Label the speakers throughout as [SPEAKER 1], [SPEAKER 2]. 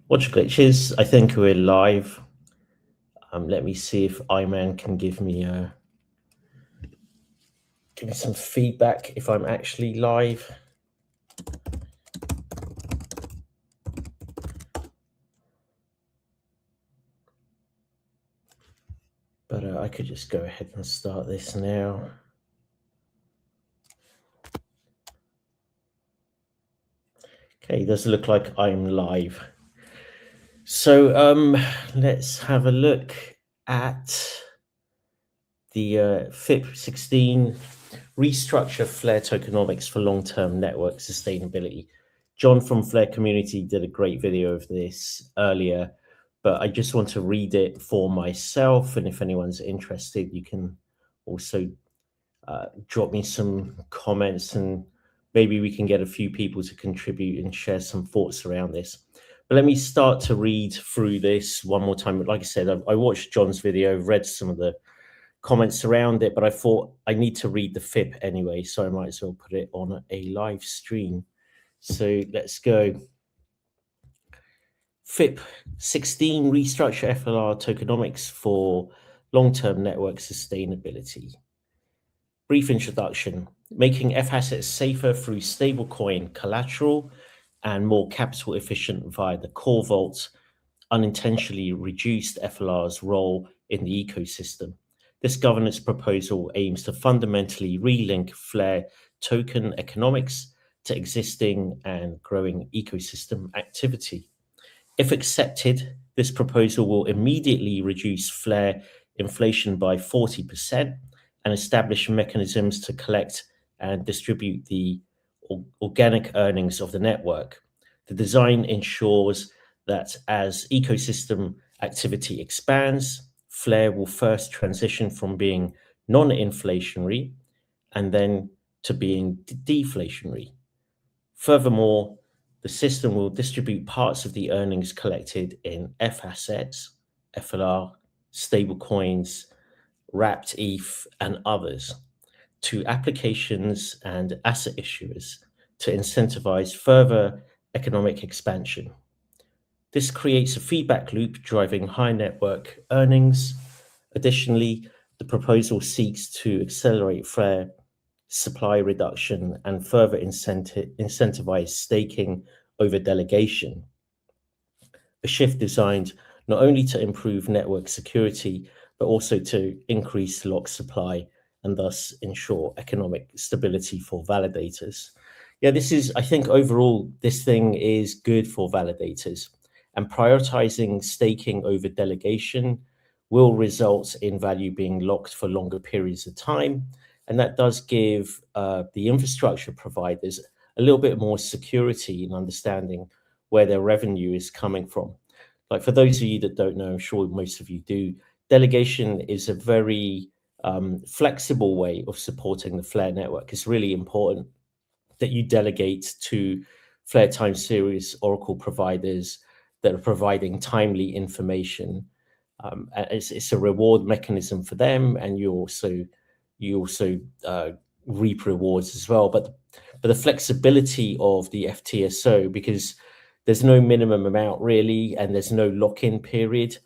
[SPEAKER 1] Watch glitches. I think we're live. Let me see if Iman can give me some feedback if I'm actually live. But I could just go ahead and start this now. Okay, it does look like I'm live. So let's have a look at the FIP 16 Restructure Flare Tokenomics for Long-Term Network Sustainability. John from Flare Community did a great video of this earlier, but I just want to read it for myself. And if anyone's interested, you can also drop me some comments and maybe we can get a few people to contribute and share some thoughts around this. But let me start to read through this one more time. Like I said, I watched John's video, read some of the comments around it, but I thought I need to read the FIP anyway, so I might as well put it on a live stream. So let's go. FIP 16 Restructure FLR Tokenomics for Long-Term Network Sustainability. Brief introduction. Making F assets safer through stablecoin collateral and more capital efficient via the core vault unintentionally reduced FLR's role in the ecosystem. This governance proposal aims to fundamentally relink Flare token economics to existing and growing ecosystem activity. If accepted, this proposal will immediately reduce Flare inflation by 40% and establish mechanisms to collect and distribute the organic earnings of the network. The design ensures that as ecosystem activity expands, Flare will first transition from being non-inflationary and then to being deflationary. Furthermore, the system will distribute parts of the earnings collected in F assets, FLR, stablecoins, wrapped ETH, and others to applications and asset issuers to incentivize further economic expansion. This creates a feedback loop driving high network earnings. Additionally, the proposal seeks to accelerate Flare supply reduction and further incentivize staking over delegation. A shift designed not only to improve network security, but also to increase lock supply and thus ensure economic stability for validators. Yeah, I think overall, this thing is good for validators, and prioritizing staking over delegation will result in value being locked for longer periods of time. And that does give the infrastructure providers a little bit more security in understanding where their revenue is coming from. Like for those of you that don't know, I'm sure most of you do, delegation is a very flexible way of supporting the Flare network. It's really important that you delegate to Flare time series Oracle providers that are providing timely information. It's a reward mechanism for them, and you also reap rewards as well. But the flexibility of the FTSO, because there's no minimum amount really, and there's no lock-in period,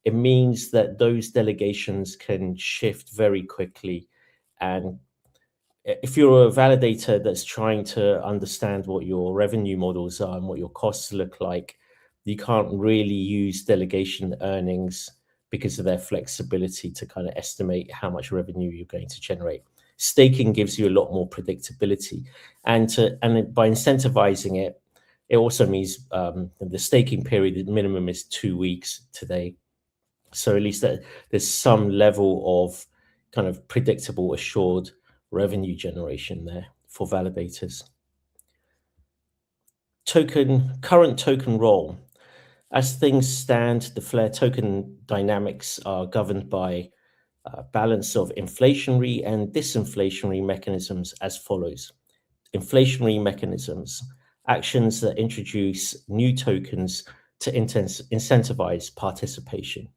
[SPEAKER 1] it means that those delegations can shift very quickly. And if you're a validator that's trying to understand what your revenue models are and what your costs look like, you can't really use delegation earnings because of their flexibility to kind of estimate how much revenue you're going to generate. Staking gives you a lot more predictability, and by incentivizing it, it also means the staking period, the minimum is 2 weeks today. So at least there's some level of kind of predictable, assured revenue generation there for validators. Current token role. As things stand, the Flare token dynamics are governed by a balance of inflationary and disinflationary mechanisms as follows. Inflationary mechanisms, actions that introduce new tokens to incentivize participation.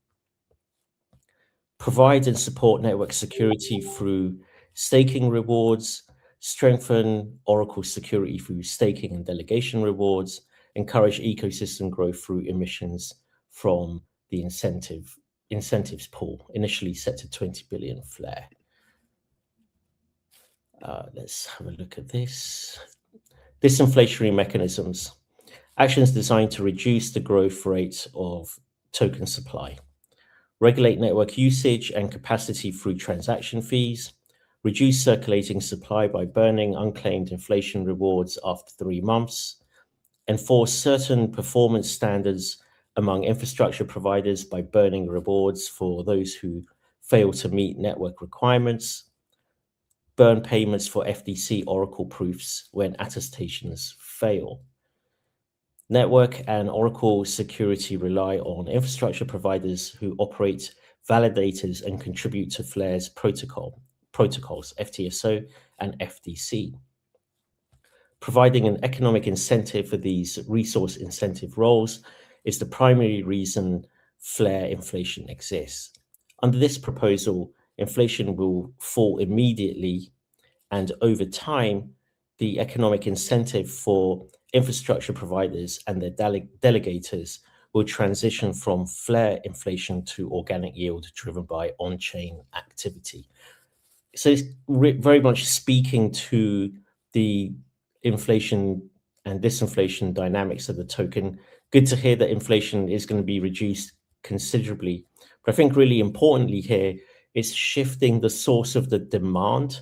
[SPEAKER 1] Provide and support network security through staking rewards, strengthen Oracle security through staking and delegation rewards, encourage ecosystem growth through emissions from the incentives pool, initially set to 20 billion flare. Let's have a look at this. Disinflationary mechanisms. Actions designed to reduce the growth rate of token supply. Regulate network usage and capacity through transaction fees. Reduce circulating supply by burning unclaimed inflation rewards after 3 months. Enforce certain performance standards among infrastructure providers by burning rewards for those who fail to meet network requirements. Burn payments for FDC Oracle proofs when attestations fail. Network and Oracle security rely on infrastructure providers who operate validators and contribute to Flare's protocols, FTSO and FDC. Providing an economic incentive for these resource incentive roles is the primary reason Flare inflation exists. Under this proposal, inflation will fall immediately, and over time, the economic incentive for infrastructure providers and their delegators will transition from flare inflation to organic yield driven by on-chain activity. So it's very much speaking to the inflation and disinflation dynamics of the token. Good to hear that inflation is going to be reduced considerably. But I think really importantly here is shifting the source of the demand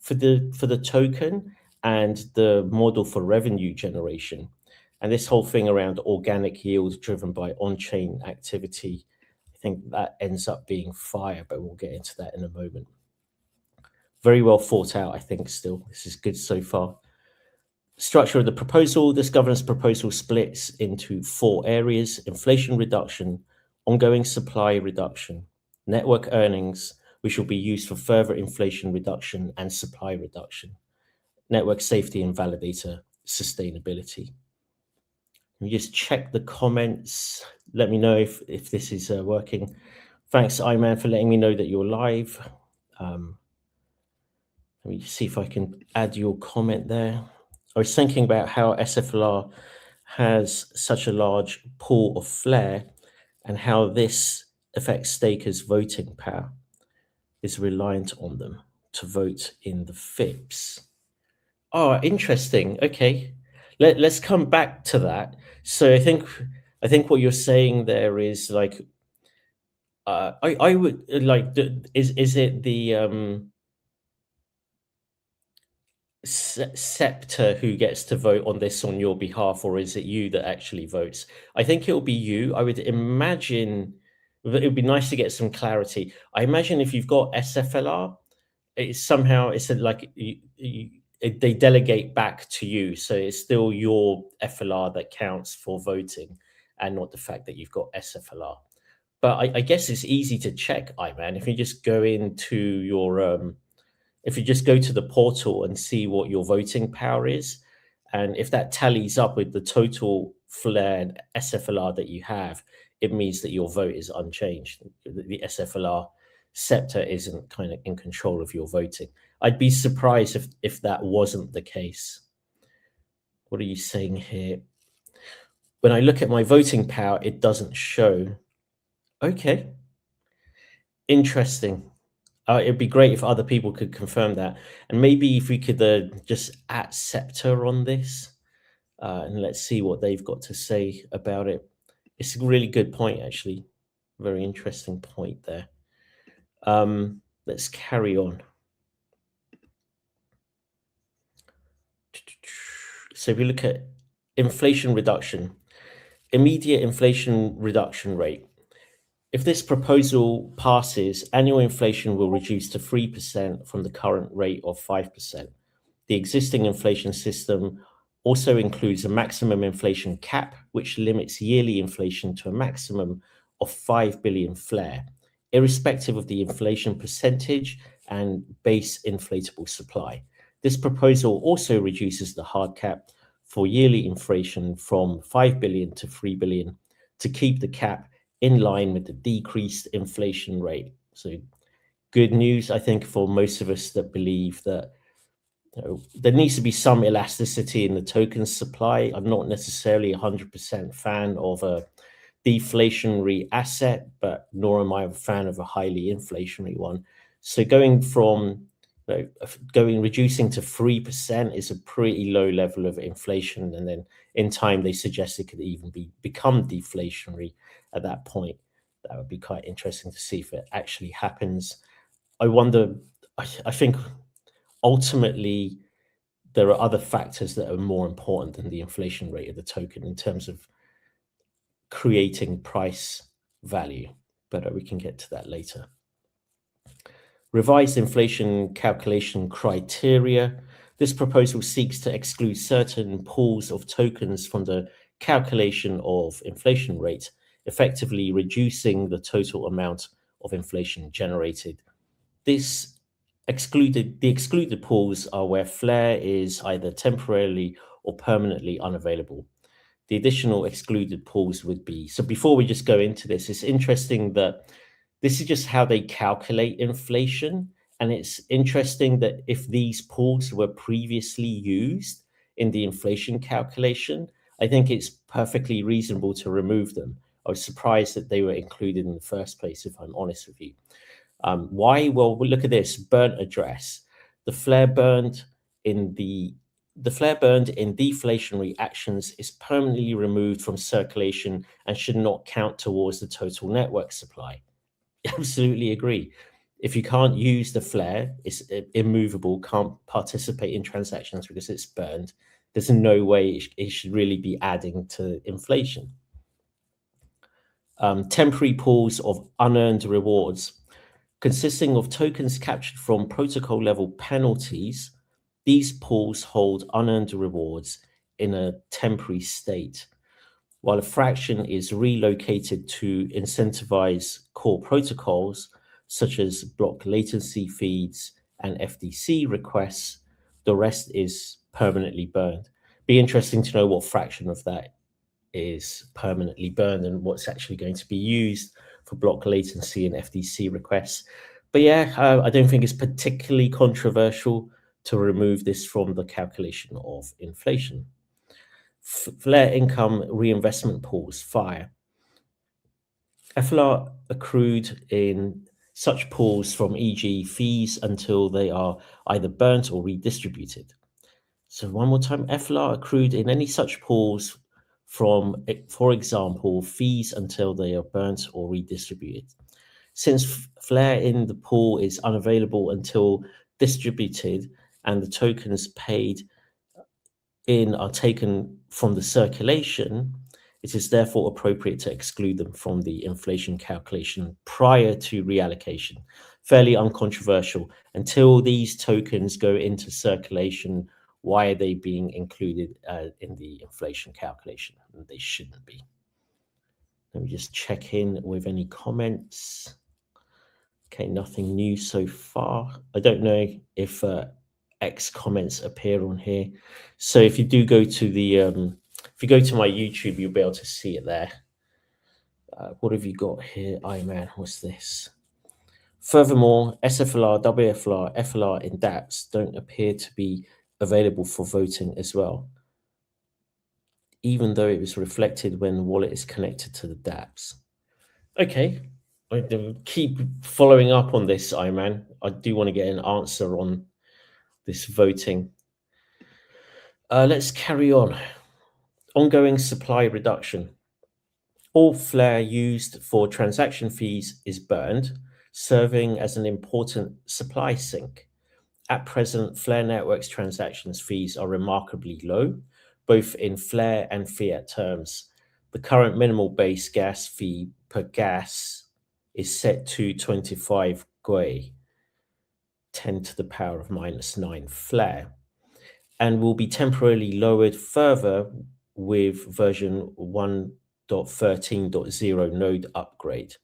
[SPEAKER 1] for the token and the model for revenue generation. And this whole thing around organic yield driven by on-chain activity, I think that ends up being fire, but we'll get into that in a moment. Very well thought out, I think, still. This is good so far. Structure of the proposal. This governance proposal splits into 4 areas: inflation reduction, ongoing supply reduction, network earnings, which will be used for further inflation reduction and supply reduction, network safety and validator sustainability. Let me just check the comments. Let me know if this is working. Thanks, Iman, for letting me know that you're live. Let me see if I can add your comment there. I was thinking about how SFLR has such a large pool of flare and how this affects stakers' voting power, is reliant on them to vote in the FIPs. Oh, interesting. Okay. Let's come back to that. So I think what you're saying there is like I would like is it the scepter who gets to vote on this on your behalf, or is it you that actually votes? I think it'll be you. I would imagine it would be nice to get some clarity. I imagine if you've got SFLR, they delegate back to you, so it's still your FLR that counts for voting, and not the fact that you've got SFLR. But I guess it's easy to check, Iman, if you just go into your if you just go to the portal and see what your voting power is, and if that tallies up with the total flare and SFLR that you have, it means that your vote is unchanged. The SFLR scepter isn't kind of in control of your voting. I'd be surprised if that wasn't the case. What are you saying here? When I look at my voting power, it doesn't show. Okay. Interesting. It'd be great if other people could confirm that. And maybe if we could just at Scepter on this, and let's see what they've got to say about it. It's a really good point, actually. Very interesting point there. Let's carry on. So if we look at inflation reduction, immediate inflation reduction rate. If this proposal passes, annual inflation will reduce to 3% from the current rate of 5%. The existing inflation system also includes a maximum inflation cap, which limits yearly inflation to a maximum of 5 billion flare, irrespective of the inflation percentage and base inflatable supply. This proposal also reduces the hard cap for yearly inflation from 5 billion to 3 billion to keep the cap in line with the decreased inflation rate. So good news, I think, for most of us that believe that There needs to be some elasticity in the token supply. I'm not necessarily 100% fan of a deflationary asset, but nor am I a fan of a highly inflationary one. So going from reducing to 3% is a pretty low level of inflation, and then in time they suggest it could even become deflationary at that point. That would be quite interesting to see if it actually happens. I wonder. I think ultimately there are other factors that are more important than the inflation rate of the token in terms of creating price value, but we can get to that later. Revised inflation calculation criteria. This proposal seeks to exclude certain pools of tokens from the calculation of inflation rate, effectively reducing the total amount of inflation generated. The excluded pools are where Flare is either temporarily or permanently unavailable. The additional excluded pools would be, so before we just go into this, it's interesting that this is just how they calculate inflation. And it's interesting that if these pools were previously used in the inflation calculation, I think it's perfectly reasonable to remove them. I was surprised that they were included in the first place, if I'm honest with you. Why? Well, look at this burnt address. The flare burned in deflationary actions is permanently removed from circulation and should not count towards the total network supply. Absolutely agree. If you can't use the flare, it's immovable, can't participate in transactions because it's burned. There's no way it should really be adding to inflation. Temporary pools of unearned rewards. Consisting of tokens captured from protocol level penalties, these pools hold unearned rewards in a temporary state, while a fraction is relocated to incentivize core protocols such as block latency feeds and FDC requests. The rest is permanently burned. Be interesting to know what fraction of that is permanently burned and what's actually going to be used for block latency and FDC requests. But yeah, I don't think it's particularly controversial to remove this from the calculation of inflation. Flare income reinvestment pools, FIRE. FLR accrued in such pools from e.g. fees until they are either burnt or redistributed. So one more time, FLR accrued in any such pools from, for example, fees until they are burnt or redistributed. Since Flare in the pool is unavailable until distributed and the tokens paid in are taken from the circulation, it is therefore appropriate to exclude them from the inflation calculation prior to reallocation. Fairly uncontroversial. Until these tokens go into circulation, why are they being included in the inflation calculation? They shouldn't be. Let me just check in with any comments. Okay, nothing new so far. I don't know if X comments appear on here. So if you do go to the, if you go to my YouTube, you'll be able to see it there. What have you got here? Man, what's this? Furthermore, SFLR, WFLR, FLR in dApps don't appear to be available for voting as well, even though it was reflected when the wallet is connected to the dApps. Okay, I keep following up on this, man. I do want to get an answer on this voting. Let's carry on. Ongoing supply reduction. All Flare used for transaction fees is burned, serving as an important supply sink. At present, Flare Network's transactions fees are remarkably low, both in Flare and fiat terms. The current minimal base gas fee per gas is set to 25 Gwei, 10 to the power of -9 Flare, and will be temporarily lowered further with version 1.13.0 node upgrade.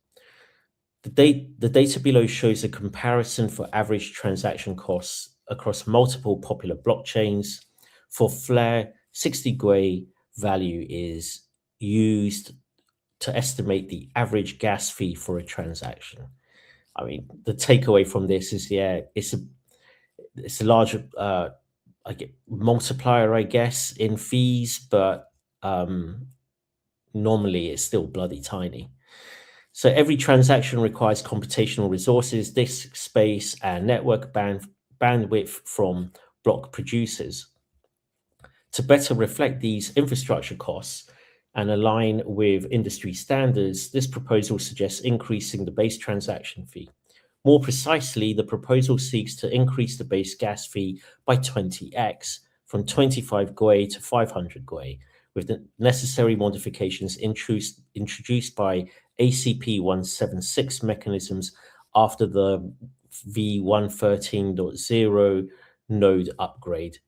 [SPEAKER 1] The data below shows a comparison for average transaction costs across multiple popular blockchains. For Flare, 60 Gwei value is used to estimate the average gas fee for a transaction. I mean, the takeaway from this is, yeah, it's a large multiplier, I guess, in fees, but normally it's still bloody tiny. So every transaction requires computational resources, disk space, and network bandwidth from block producers. To better reflect these infrastructure costs and align with industry standards, this proposal suggests increasing the base transaction fee. More precisely, the proposal seeks to increase the base gas fee by 20x, from 25 GOE to 500 GOE, with the necessary modifications introduced by ACP 176 mechanisms after the V113.0 node upgrade.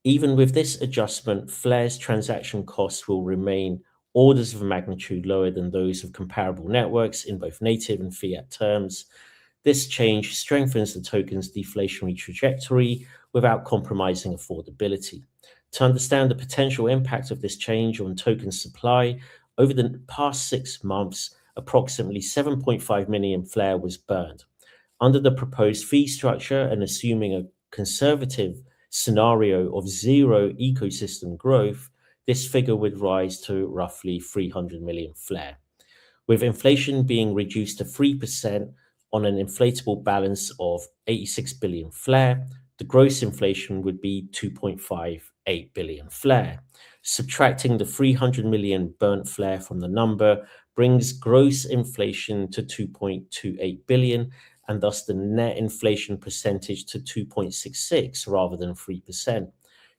[SPEAKER 1] Even with this adjustment, Flare's transaction costs will remain orders of magnitude lower than those of comparable networks in both native and fiat terms. This change strengthens the token's deflationary trajectory without compromising affordability. To understand the potential impact of this change on token supply, over the past 6 months, approximately 7.5 million Flare was burned. Under the proposed fee structure and assuming a conservative scenario of zero ecosystem growth, this figure would rise to roughly 300 million Flare. With inflation being reduced to 3% on an inflatable balance of 86 billion Flare, the gross inflation would be 2.58 billion Flare. Subtracting the 300 million burnt Flare from the number brings gross inflation to 2.28 billion, and thus the net inflation percentage to 2.66 rather than 3%.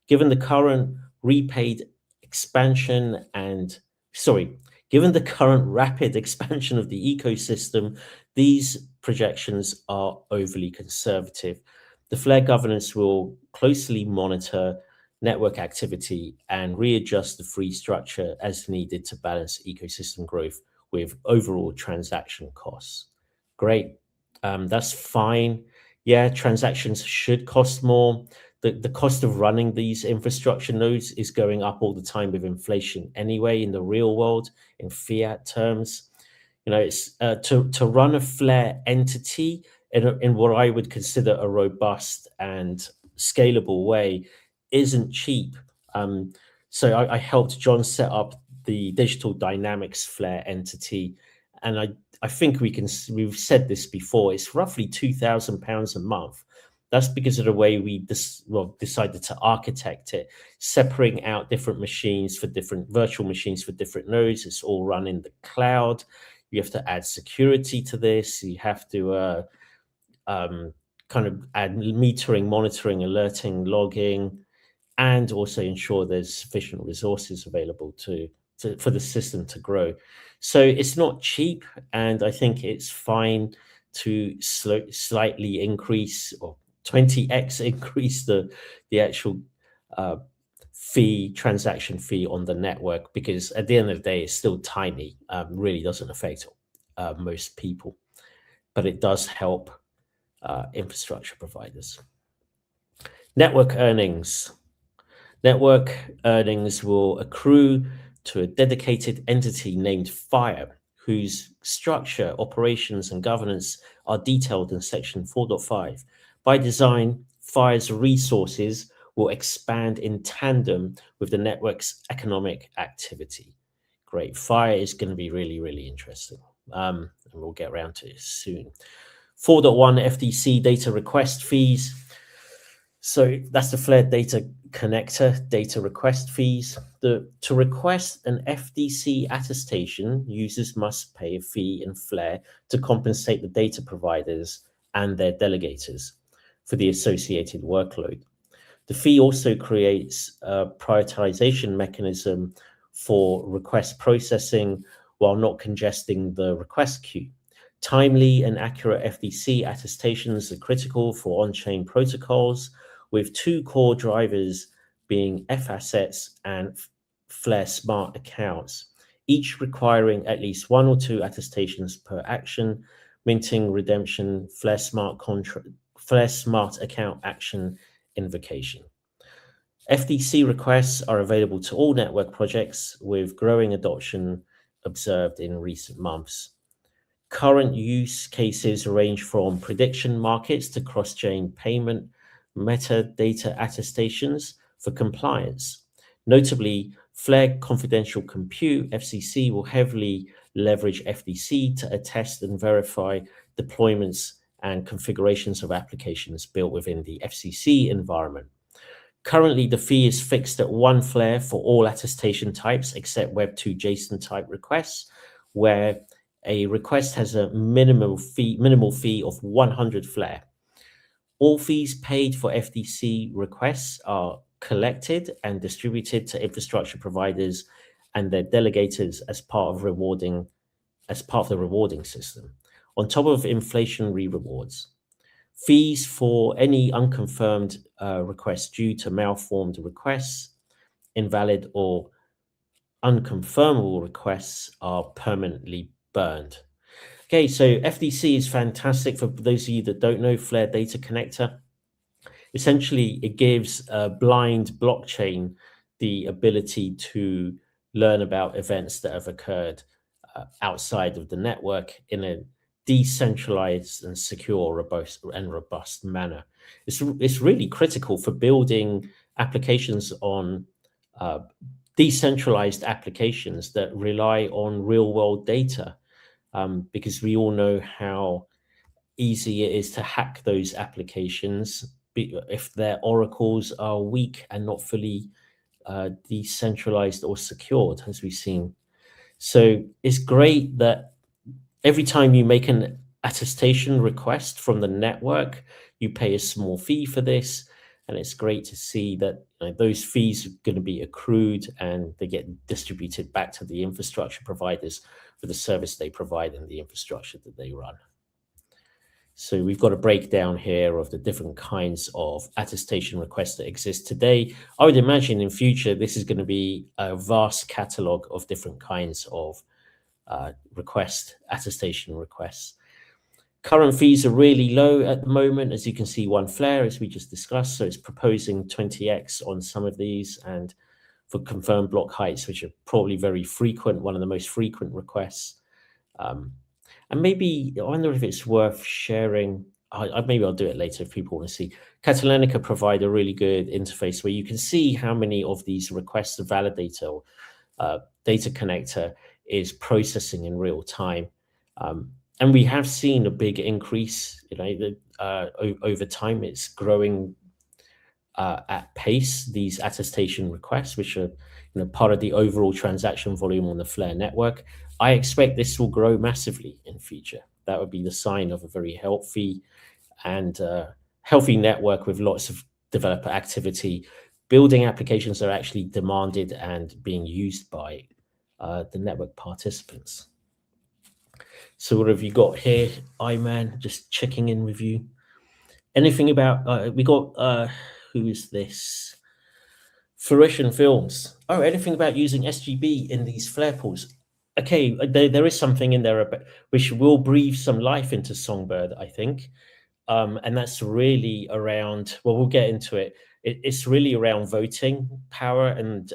[SPEAKER 1] Given the current repaid expansion and given the current rapid expansion of the ecosystem, these projections are overly conservative. The Flare governance will closely monitor network activity and readjust the fee structure as needed to balance ecosystem growth with overall transaction costs. Great. That's fine. Yeah, transactions should cost more. The cost of running these infrastructure nodes is going up all the time with inflation anyway in the real world in fiat terms. It's to run a Flare entity in what I would consider a robust and scalable way isn't cheap. So I helped John set up the Digital Dynamics Flare entity, and I think we've said this before, it's roughly £2,000 a month. That's because of the way we decided to architect it, separating out different machines for different virtual machines for different nodes. It's all run in the cloud. You have to add security to this. You have to kind of add metering, monitoring, alerting, logging, and also ensure there's sufficient resources available for the system to grow. So it's not cheap, and I think it's fine to slightly increase or 20x increase the actual transaction fee on the network, because at the end of the day, it's still tiny. Really doesn't affect most people, but it does help infrastructure providers. Network earnings. Network earnings will accrue to a dedicated entity named FIRE, whose structure, operations, and governance are detailed in Section 4.5. By design, FIRE's resources will expand in tandem with the network's economic activity. Great. FIRE is going to be really, really interesting. And we'll get around to it soon. 4.1 FDC data request fees. So that's the Flare data connector data request fees. To request an FDC attestation, users must pay a fee in Flare to compensate the data providers and their delegators for the associated workload. The fee also creates a prioritization mechanism for request processing while not congesting the request queue. Timely and accurate FDC attestations are critical for on-chain protocols, with two core drivers being F-assets and Flare smart accounts, each requiring at least one or two attestations per action, minting, redemption, Flare smart account action invocation. FDC requests are available to all network projects, with growing adoption observed in recent months. Current use cases range from prediction markets to cross-chain payment metadata attestations for compliance. Notably, Flare Confidential Compute, FCC, will heavily leverage FDC to attest and verify deployments and configurations of applications built within the FCC environment. Currently, the fee is fixed at 1 Flare for all attestation types except Web2 JSON type requests, where a request has a minimal fee of 100 Flare. All fees paid for FDC requests are collected and distributed to infrastructure providers and their delegators as part of the rewarding system, on top of inflationary rewards. Fees for any unconfirmed requests due to malformed requests, invalid or unconfirmable requests are permanently burned. Okay, so FDC is fantastic for those of you that don't know Flare Data Connector. Essentially, it gives a blind blockchain the ability to learn about events that have occurred outside of the network in a decentralized and secure, robust manner. It's really critical for building applications on decentralized applications that rely on real world data, because we all know how easy it is to hack those applications if their oracles are weak and not fully decentralized or secured, as we've seen. So it's great that every time you make an attestation request from the network, you pay a small fee for this. And it's great to see that those fees are going to be accrued and they get distributed back to the infrastructure providers for the service they provide and the infrastructure that they run. So we've got a breakdown here of the different kinds of attestation requests that exist today. I would imagine in future, this is going to be a vast catalog of different kinds of attestation requests. Current fees are really low at the moment, as you can see, 1 Flare, as we just discussed. So it's proposing 20x on some of these, and for confirmed block heights, which are probably very frequent, one of the most frequent requests. And maybe I wonder if it's worth sharing. Maybe I'll do it later if people want to see. Catalanica provide a really good interface where you can see how many of these requests the validator data connector is processing in real time. And we have seen a big increase, over time. It's growing at pace, these attestation requests, which are part of the overall transaction volume on the Flare network. I expect this will grow massively in future. That would be the sign of a very healthy and healthy network with lots of developer activity, building applications that are actually demanded and being used by the network participants. So what have you got here, Iman? Just checking in with you. Anything about, we got, who is this? Fruition Films. Oh, anything about using SGB in these flare pools? Okay, there is something in there which will breathe some life into Songbird, I think. And that's really around, well, we'll get into it. It's really around voting power and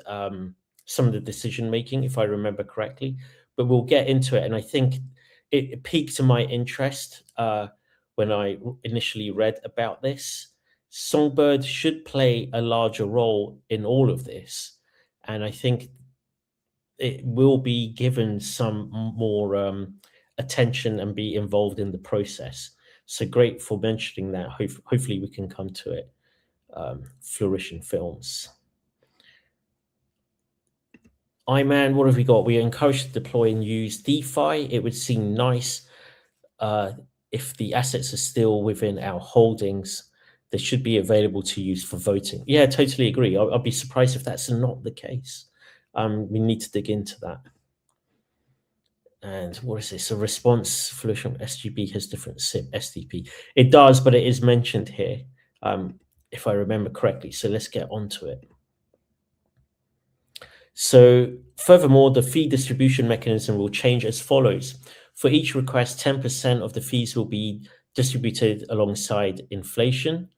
[SPEAKER 1] some of the decision making, if I remember correctly. But we'll get into it. And I think it piqued my interest when I initially read about this. Songbird should play a larger role in all of this. And I think it will be given some more attention and be involved in the process. So great for mentioning that. Hopefully we can come to it. Flourishing Films. Iman, what have we got? We are encouraged to deploy and use DeFi. It would seem nice if the assets are still within our holdings. They should be available to use for voting. Yeah, totally agree. I'll be surprised if that's not the case. We need to dig into that. And what is this? A response Flourishing SGB has different SIP SDP. It does, but it is mentioned here, if I remember correctly. So let's get onto it. So furthermore, the fee distribution mechanism will change as follows. For each request, 10% of the fees will be distributed alongside inflation,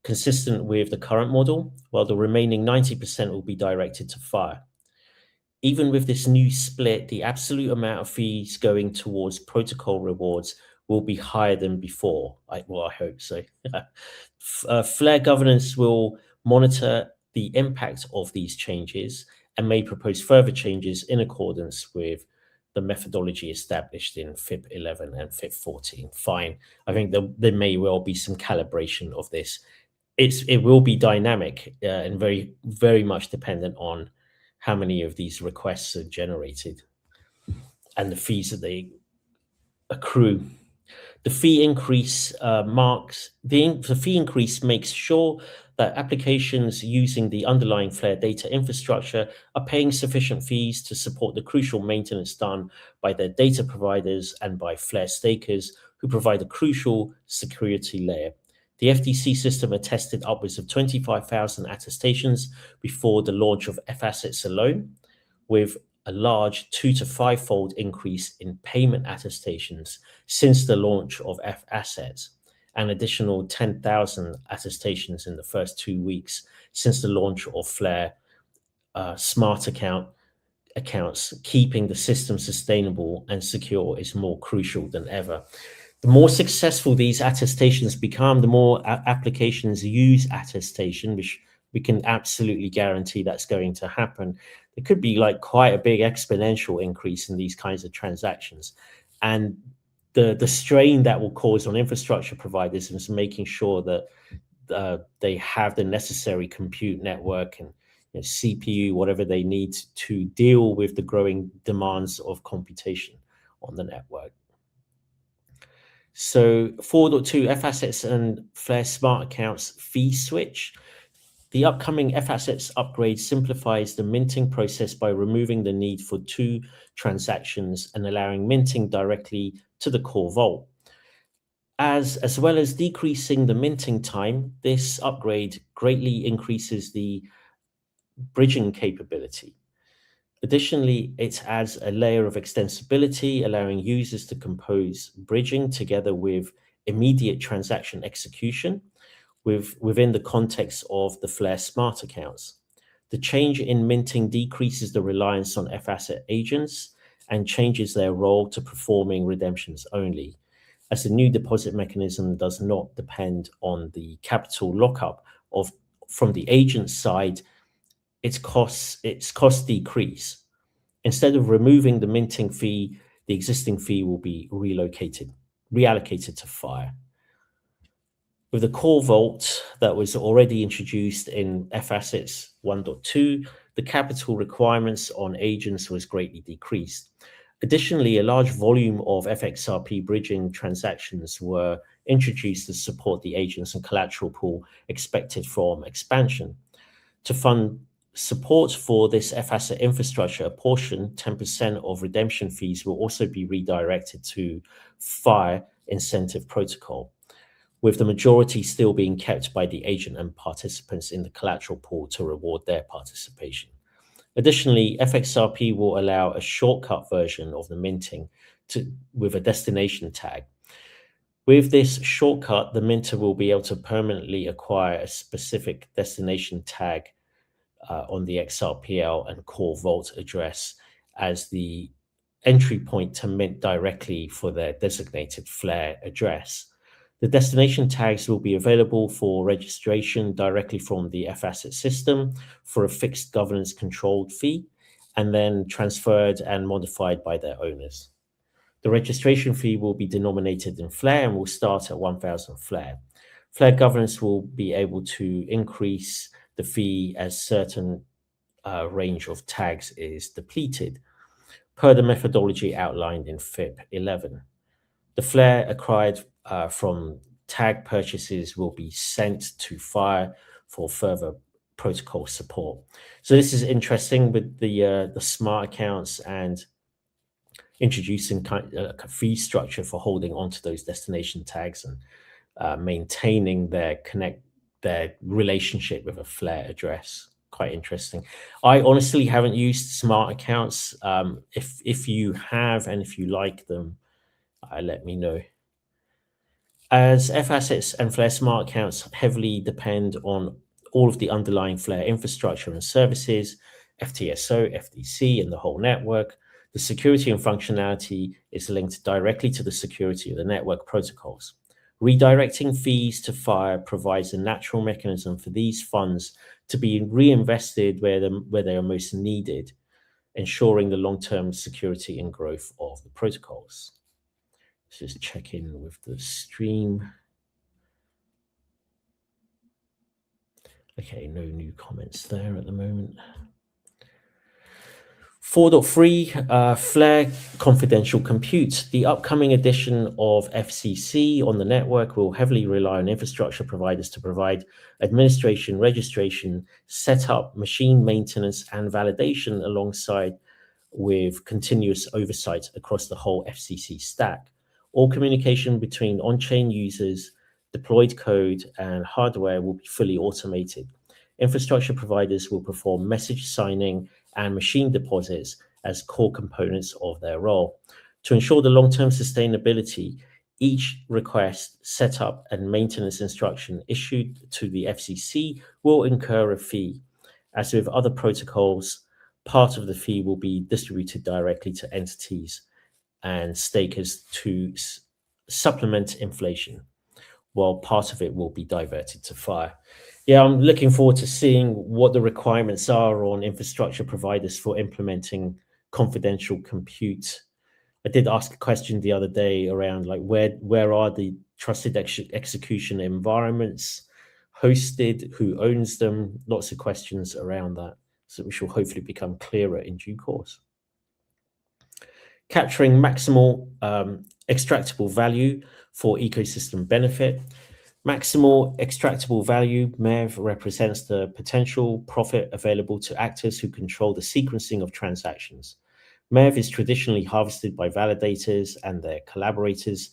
[SPEAKER 1] consistent with the current model, while the remaining 90% will be directed to FIRE. Even with this new split, the absolute amount of fees going towards protocol rewards will be higher than before. I hope so. Flare governance will monitor the impact of these changes and may propose further changes in accordance with the methodology established in FIP 11 and FIP 14. Fine. I think there may well be some calibration of this. It will be dynamic and very much dependent on how many of these requests are generated and the fees that they accrue. The fee increase the fee increase makes sure that applications using the underlying Flare data infrastructure are paying sufficient fees to support the crucial maintenance done by their data providers and by Flare stakers who provide a crucial security layer. The FTC system attested upwards of 25,000 attestations before the launch of F-Assets alone, with a large 2 to 5-fold increase in payment attestations since the launch of F-Assets, an additional 10,000 attestations in the first 2 weeks since the launch of Flare smart accounts. Keeping the system sustainable and secure is more crucial than ever. The more successful these attestations become, the more applications use attestation, which we can absolutely guarantee that's going to happen. There could be like quite a big exponential increase in these kinds of transactions. And the strain that will cause on infrastructure providers is making sure that they have the necessary compute network and CPU, whatever they need to deal with the growing demands of computation on the network. So 4.2 F-Assets and Flare Smart Accounts fee switch. The upcoming F-Assets upgrade simplifies the minting process by removing the need for 2 transactions and allowing minting directly to the core vault. As well as decreasing the minting time, this upgrade greatly increases the bridging capability. Additionally, it adds a layer of extensibility, allowing users to compose bridging together with immediate transaction execution within the context of the Flare smart accounts. The change in minting decreases the reliance on F-Asset agents and changes their role to performing redemptions only, as the new deposit mechanism does not depend on the capital lockup from the agent side. Its costs decrease. Instead of removing the minting fee, the existing fee will be reallocated to Fire. With the core vault that was already introduced in F-Assets 1.2, the capital requirements on agents was greatly decreased. Additionally, a large volume of FXRP bridging transactions were introduced to support the agents and collateral pool expected from expansion. To fund support for this F-Asset infrastructure, a portion, 10% of redemption fees, will also be redirected to Fire incentive protocol, with the majority still being kept by the agent and participants in the collateral pool to reward their participation. Additionally, FXRP will allow a shortcut version of the minting with a destination tag. With this shortcut, the minter will be able to permanently acquire a specific destination tag on the XRPL and core vault address as the entry point to mint directly for their designated Flare address. The destination tags will be available for registration directly from the F-Asset system for a fixed governance controlled fee, and then transferred and modified by their owners. The registration fee will be denominated in Flare and will start at 1,000 Flare. Flare governance will be able to increase the fee as certain range of tags is depleted, per the methodology outlined in FIP 11. The Flare acquired from tag purchases will be sent to Fire for further protocol support. So this is interesting with the smart accounts and introducing a fee structure for holding onto those destination tags and maintaining their relationship with a Flare address. Quite interesting. I honestly haven't used smart accounts. If you have and if you like them, let me know. As F-Assets and Flare smart accounts heavily depend on all of the underlying Flare infrastructure and services, FTSO, FTC, and the whole network, The security and functionality is linked directly to the security of the network protocols. Redirecting fees to FIRE provides a natural mechanism for these funds to be reinvested where they are most needed, ensuring the long-term security and growth of the protocols. Let's just check in with the stream. Okay, no new comments there at the moment. 4.3, Flare Confidential Compute. The upcoming edition of FCC on the network will heavily rely on infrastructure providers to provide administration, registration, setup, machine maintenance, and validation alongside with continuous oversight across the whole FCC stack. All communication between on-chain users, deployed code, and hardware will be fully automated. Infrastructure providers will perform message signing and machine deposits as core components of their role. To ensure the long-term sustainability, each request, setup, and maintenance instruction issued to the FCC will incur a fee. As with other protocols, part of the fee will be distributed directly to entities and stakers to supplement inflation, while part of it will be diverted to FIRE. Yeah, I'm looking forward to seeing what the requirements are on infrastructure providers for implementing confidential compute. I did ask a question the other day around like where are the trusted execution environments hosted, who owns them, lots of questions around that, so which will hopefully become clearer in due course. Capturing maximal extractable value for ecosystem benefit. Maximal extractable value, MEV, represents the potential profit available to actors who control the sequencing of transactions. MEV is traditionally harvested by validators and their collaborators,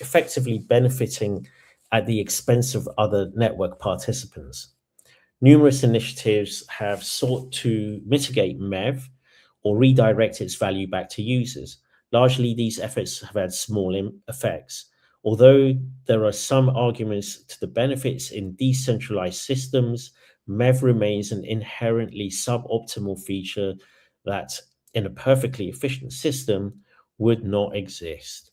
[SPEAKER 1] effectively benefiting at the expense of other network participants. Numerous initiatives have sought to mitigate MEV or redirect its value back to users. Largely, these efforts have had small effects. Although there are some arguments to the benefits in decentralized systems, MEV remains an inherently suboptimal feature that, in a perfectly efficient system, would not exist.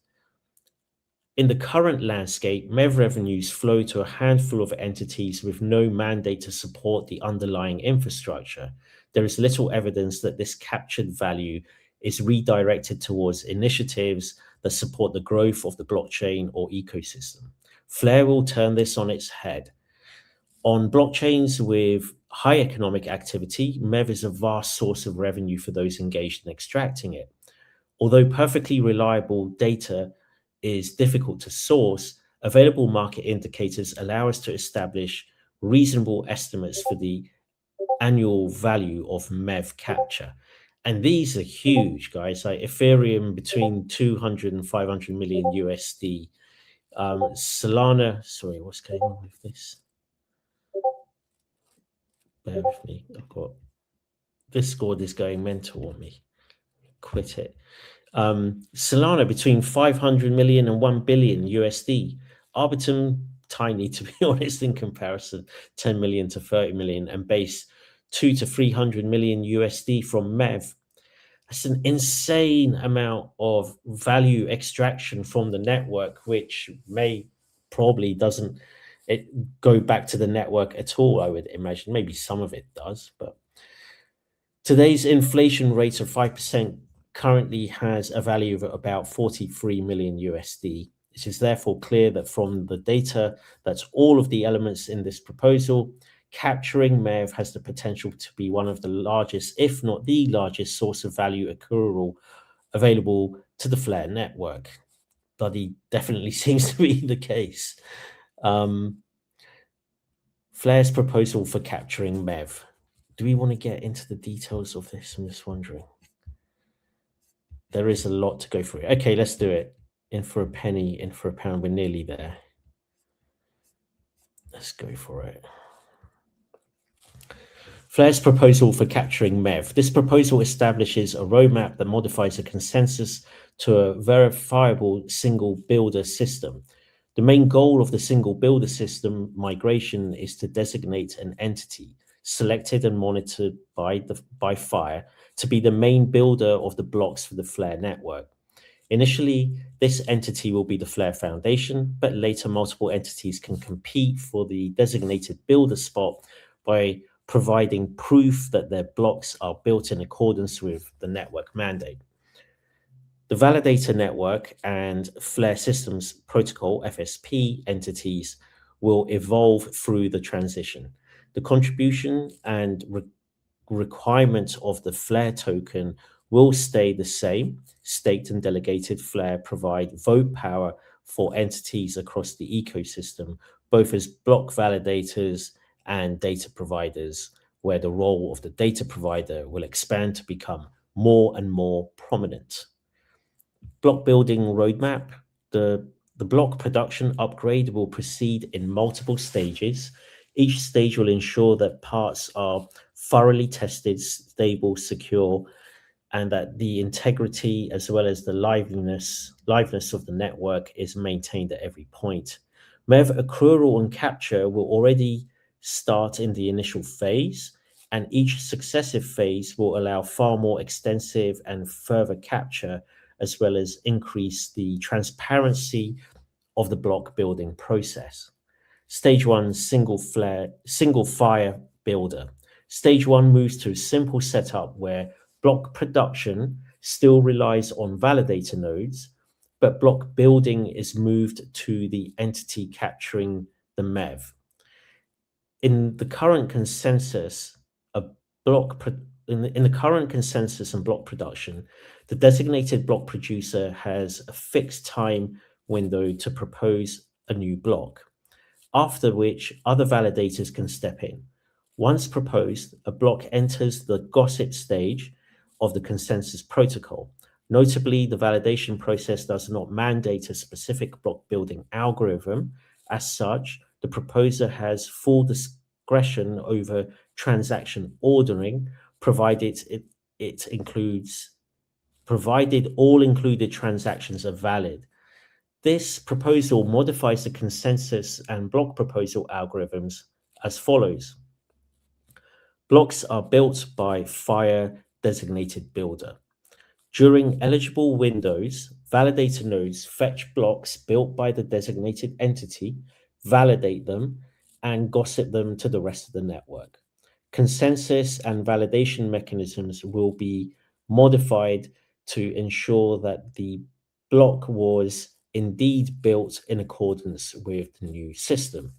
[SPEAKER 1] In the current landscape, MEV revenues flow to a handful of entities with no mandate to support the underlying infrastructure. There is little evidence that this captured value is redirected towards initiatives that support the growth of the blockchain or ecosystem. Flare will turn this on its head. On blockchains with high economic activity, MEV is a vast source of revenue for those engaged in extracting it. Although perfectly reliable data is difficult to source, available market indicators allow us to establish reasonable estimates for the annual value of MEV capture. And these are huge, guys, like Ethereum between 200 and 500 million USD. Solana, sorry, what's going on with this? Bear with me. I've got Discord is going mental on me. Quit it. Solana between 500 million and 1 billion USD. Arbitrum, tiny to be honest in comparison, 10 million to 30 million, and Base 2 to 300 million USD from MEV. That's an insane amount of value extraction from the network, which probably doesn't go back to the network at all, I would imagine. Maybe some of it does, but today's inflation rate of 5% currently has a value of about 43 million USD. It is therefore clear that from the data, that's all of the elements in this proposal, capturing MEV has the potential to be one of the largest, if not the largest, source of value accrual available to the Flare network. Bloody definitely seems to be the case. Flare's proposal for capturing MEV. Do we want to get into the details of this? I'm just wondering. There is a lot to go through. Okay, let's do it. In for a penny, in for a pound. We're nearly there. Let's go for it. Flare's proposal for capturing MEV. This proposal establishes a roadmap that modifies a consensus to a verifiable single builder system. The main goal of the single builder system migration is to designate an entity selected and monitored by FIRE to be the main builder of the blocks for the Flare network. Initially, this entity will be the Flare Foundation, but later multiple entities can compete for the designated builder spot by providing proof that their blocks are built in accordance with the network mandate. The validator network and Flare Systems Protocol, FSP, entities will evolve through the transition. The contribution and requirements of the Flare token will stay the same. Staked and delegated Flare provide vote power for entities across the ecosystem, both as block validators and data providers, where the role of the data provider will expand to become more and more prominent. Block building roadmap. The block production upgrade will proceed in multiple stages. Each stage will ensure that parts are thoroughly tested, stable, secure, and that the integrity as well as the liveness of the network is maintained at every point. MEV accrual and capture will already start in the initial phase, and each successive phase will allow far more extensive and further capture, as well as increase the transparency of the block building process. Stage 1, single fire builder. Stage 1 moves to a simple setup where block production still relies on validator nodes, but block building is moved to the entity capturing the MEV. In the current consensus, in the current consensus and block production, the designated block producer has a fixed time window to propose a new block, after which other validators can step in. Once proposed, a block enters the gossip stage of the consensus protocol. Notably, the validation process does not mandate a specific block building algorithm. As such, the proposer has full discretion over transaction ordering, provided all included transactions are valid. This proposal modifies the consensus and block proposal algorithms as follows. Blocks are built by FIRE designated builder. During eligible windows, validator nodes fetch blocks built by the designated entity, validate them, and gossip them to the rest of the network. Consensus and validation mechanisms will be modified to ensure that the block was indeed built in accordance with the new system.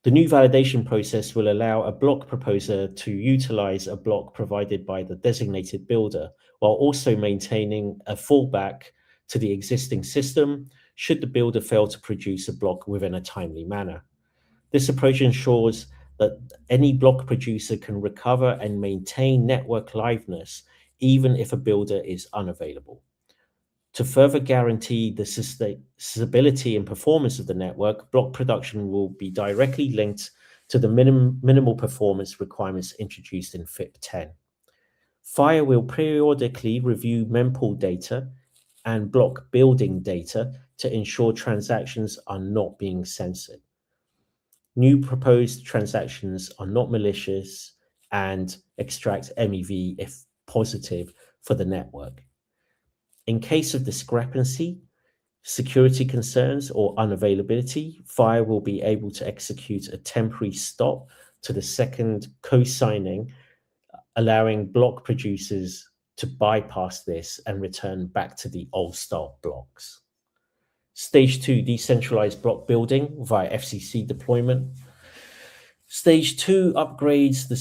[SPEAKER 1] The new validation process will allow a block proposer to utilize a block provided by the designated builder, while also maintaining a fallback to the existing system should the builder fail to produce a block within a timely manner. This approach ensures that any block producer can recover and maintain network liveness even if a builder is unavailable. To further guarantee the stability and performance of the network, block production will be directly linked to the minimal performance requirements introduced in FIP 10. FIRE will periodically review mempool data and block building data to ensure transactions are not being censored. New proposed transactions are not malicious and extract MEV if positive for the network. In case of discrepancy, security concerns, or unavailability, FIRE will be able to execute a temporary stop to the second co-signing, allowing block producers to bypass this and return back to the old style blocks. Stage 2, decentralized block building via FCC deployment. Stage 2 upgrades the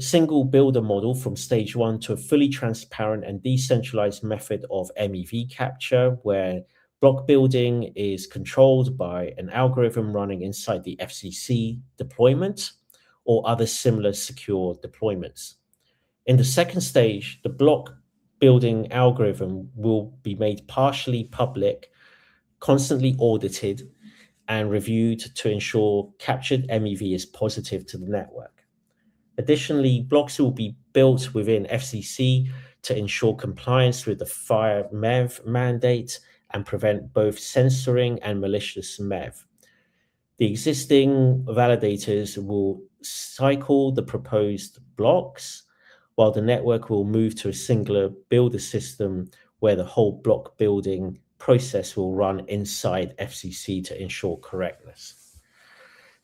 [SPEAKER 1] single builder model from stage 1 to a fully transparent and decentralized method of MEV capture, where block building is controlled by an algorithm running inside the FCC deployment or other similar secure deployments. In the second stage, the block building algorithm will be made partially public, constantly audited, and reviewed to ensure captured MEV is positive to the network. Additionally, blocks will be built within FCC to ensure compliance with the FIRE MEV mandate and prevent both censoring and malicious MEV. The existing validators will cycle the proposed blocks, while the network will move to a singular builder system where the whole block building process will run inside FCC to ensure correctness.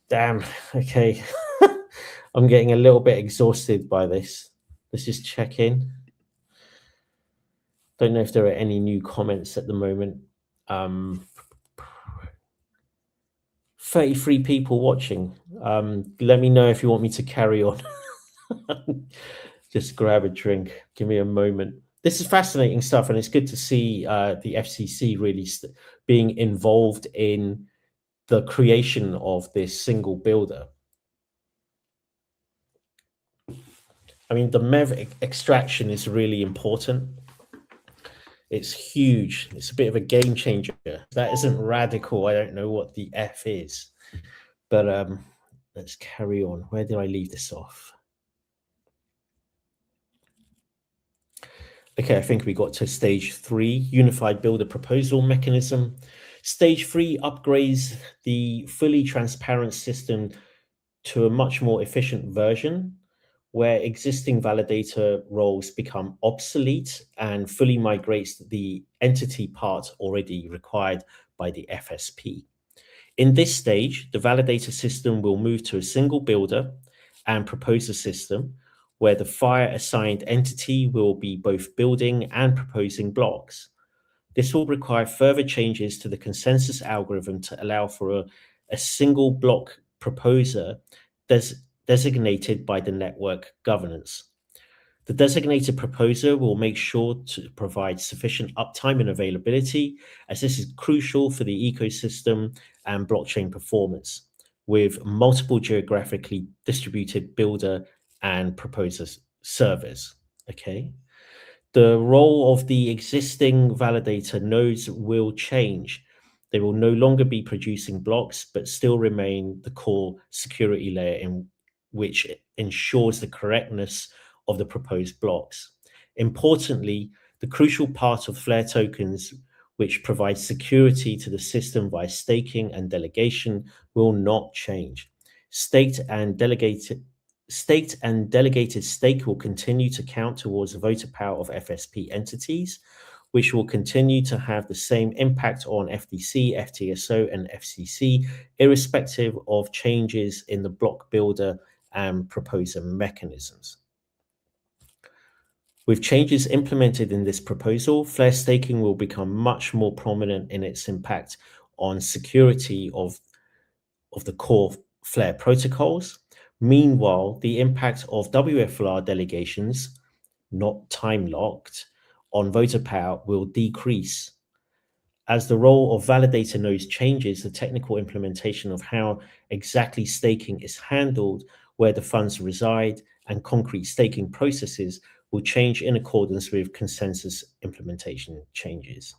[SPEAKER 1] Damn, okay. I'm getting a little bit exhausted by this. Let's just check in. Don't know if there are any new comments at the moment. 33 people watching. Let me know if you want me to carry on. Just grab a drink. Give me a moment. This is fascinating stuff, and it's good to see the FCC really being involved in the creation of this single builder. I mean, the MEV extraction is really important. It's huge. It's a bit of a game changer. That isn't radical. I don't know what the F is, but let's carry on. Where did I leave this off? Okay, I think we got to stage 3, unified builder proposal mechanism. Stage 3 upgrades the fully transparent system to a much more efficient version where existing validator roles become obsolete and fully migrates the entity part already required by the FSP. In this stage, the validator system will move to a single builder and proposer system where the FIRE assigned entity will be both building and proposing blocks. This will require further changes to the consensus algorithm to allow for a single block proposer designated by the network governance. The designated proposer will make sure to provide sufficient uptime and availability, as this is crucial for the ecosystem and blockchain performance, with multiple geographically distributed builder and proposer servers. Okay. The role of the existing validator nodes will change. They will no longer be producing blocks, but still remain the core security layer in which ensures the correctness of the proposed blocks. Importantly, the crucial part of Flare tokens, which provides security to the system via staking and delegation, will not change. Staked and delegated stake will continue to count towards the voter power of FSP entities, which will continue to have the same impact on FTC, FTSO, and FCC, irrespective of changes in the block builder and proposer mechanisms. With changes implemented in this proposal, Flare staking will become much more prominent in its impact on security of the core Flare protocols. Meanwhile, the impact of WFLR delegations, not time locked, on voter power will decrease. As the role of validator nodes changes, the technical implementation of how exactly staking is handled, where the funds reside, and concrete staking processes will change in accordance with consensus implementation changes.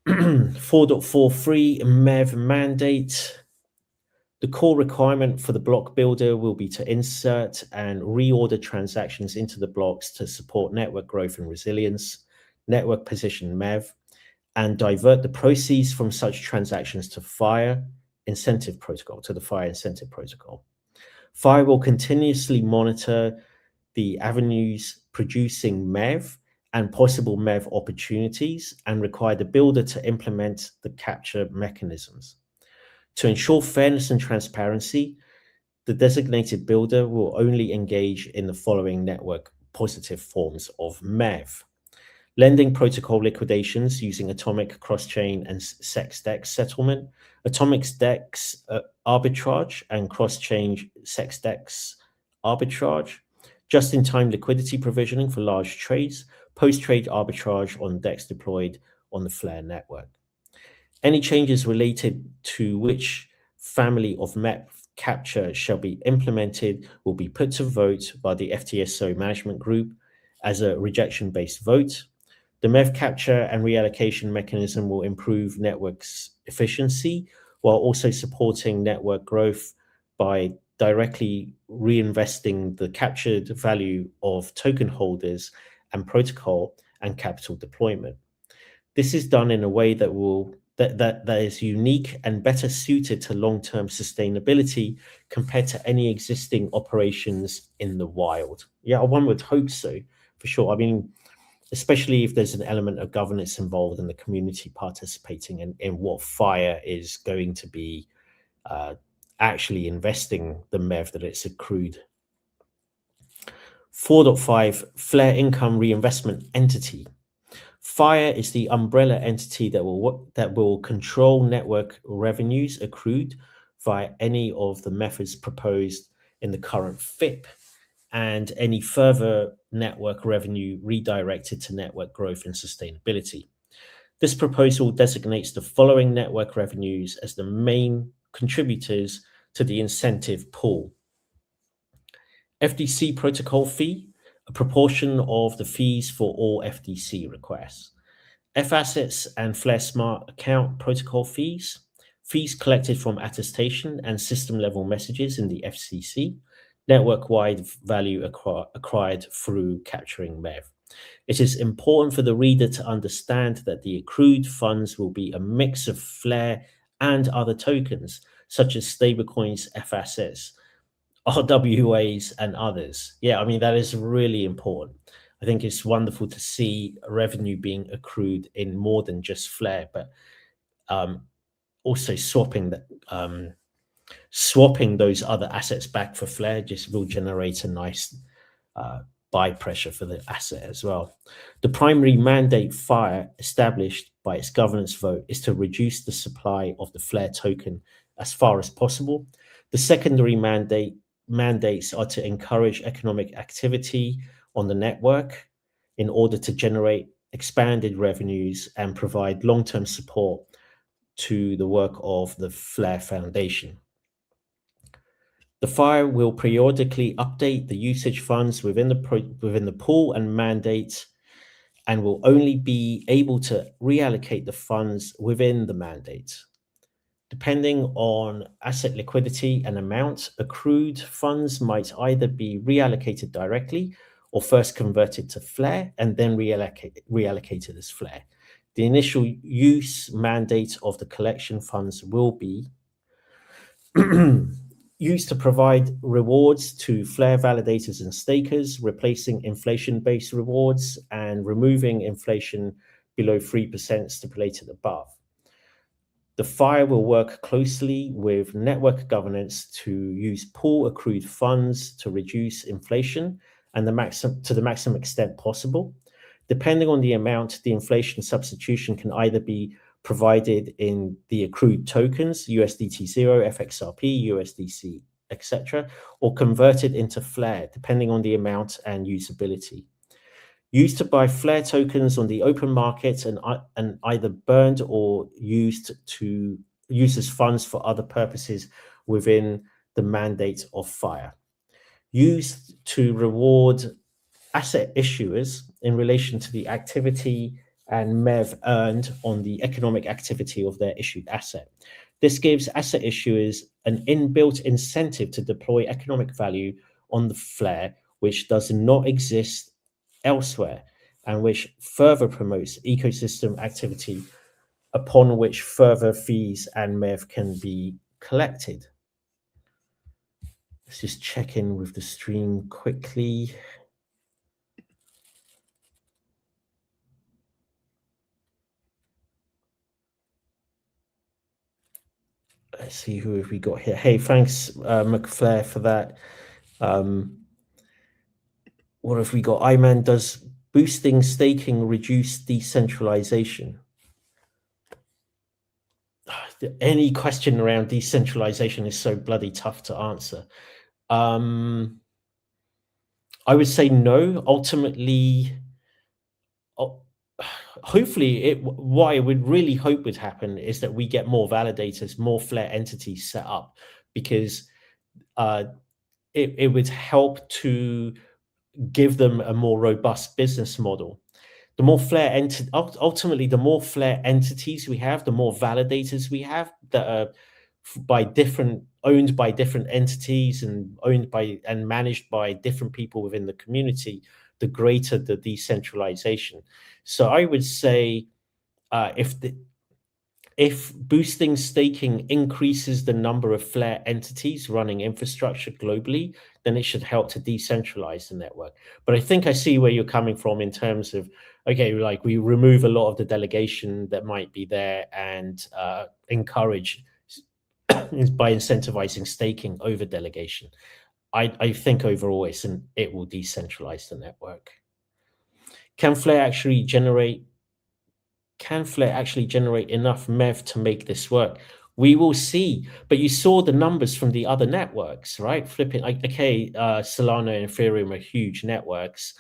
[SPEAKER 1] 4.43 MEV mandate. The core requirement for the block builder will be to insert and reorder transactions into the blocks to support network growth and resilience, network position MEV, and divert the proceeds from such transactions to FIRE incentive protocol, to the FIRE incentive protocol. FIRE will continuously monitor the avenues producing MEV and possible MEV opportunities and require the builder to implement the capture mechanisms. To ensure fairness and transparency, the designated builder will only engage in the following network positive forms of MEV. Lending protocol liquidations using atomic cross-chain and SEX-DEX settlement, atomic DEX arbitrage and cross-chain SEX-DEX arbitrage, just-in-time liquidity provisioning for large trades, post-trade arbitrage on DEX deployed on the Flare network. Any changes related to which family of MEV capture shall be implemented will be put to vote by the FTSO management group as a rejection-based vote. The MEV capture and reallocation mechanism will improve network's efficiency while also supporting network growth by directly reinvesting the captured value of token holders and protocol and capital deployment. This is done in a way that will that is unique and better suited to long-term sustainability compared to any existing operations in the wild. Yeah, one would hope so, for sure. I mean, especially if there's an element of governance involved and the community participating in what FIRE is going to be actually investing the MEV that it's accrued. 4.5, Flare Income Reinvestment Entity. FIRE is the umbrella entity that will control network revenues accrued via any of the methods proposed in the current FIP and any further network revenue redirected to network growth and sustainability. This proposal designates the following network revenues as the main contributors to the incentive pool. FDC protocol fee, a proportion of the fees for all FDC requests. F-Assets and Flare Smart account protocol fees, fees collected from attestation and system-level messages in the FCC, network-wide value acquired through capturing MEV. It is important for the reader to understand that the accrued funds will be a mix of Flare and other tokens, such as stablecoins, F-Assets, RWAs, and others. Yeah, I mean, that is really important. I think it's wonderful to see revenue being accrued in more than just Flare, but also swapping those other assets back for Flare just will generate a nice buy pressure for the asset as well. The primary mandate FIRE established by its governance vote is to reduce the supply of the Flare token as far as possible. The secondary mandates are to encourage economic activity on the network in order to generate expanded revenues and provide long-term support to the work of the Flare Foundation. The FIRE will periodically update the usage funds within the pool and mandate, and will only be able to reallocate the funds within the mandate. Depending on asset liquidity and amount, accrued funds might either be reallocated directly or first converted to Flare and then reallocated as Flare. The initial use mandate of the collection funds will be used to provide rewards to Flare validators and stakers, replacing inflation-based rewards and removing inflation below 3% stipulated above. The FIRE will work closely with network governance to use pool accrued funds to reduce inflation and to the maximum extent possible. Depending on the amount, the inflation substitution can either be provided in the accrued tokens, USDT0, FXRP, USDC, etc., or converted into Flare, depending on the amount and usability. Used to buy Flare tokens on the open market and either burned or used as funds for other purposes within the mandate of FIRE. Used to reward asset issuers in relation to the activity and MEV earned on the economic activity of their issued asset. This gives asset issuers an inbuilt incentive to deploy economic value on the Flare, which does not exist elsewhere, and which further promotes ecosystem activity upon which further fees and MEV can be collected. Let's just check in with the stream quickly. Let's see who have we got here. Hey, thanks, McFlair, for that. What have we got? Iman, does boosting staking reduce decentralization? Any question around decentralization is so bloody tough to answer. I would say no. Ultimately, hopefully, what I would really hope would happen is that we get more validators, more Flare entities set up, because it would help to give them a more robust business model. The more Flare ultimately, the more Flare entities we have, the more validators we have that are owned by different entities and owned by and managed by different people within the community, the greater the decentralization. So I would say if If boosting staking increases the number of Flare entities running infrastructure globally, then it should help to decentralize the network. But I think I see where you're coming from in terms of, okay, like we remove a lot of the delegation that might be there and encourage by incentivizing staking over delegation. I think overall it will decentralize the network. Can Flare actually generate enough MEV to make this work? We will see. But you saw the numbers from the other networks, right? Flipping, okay, Solana and Ethereum are huge networks,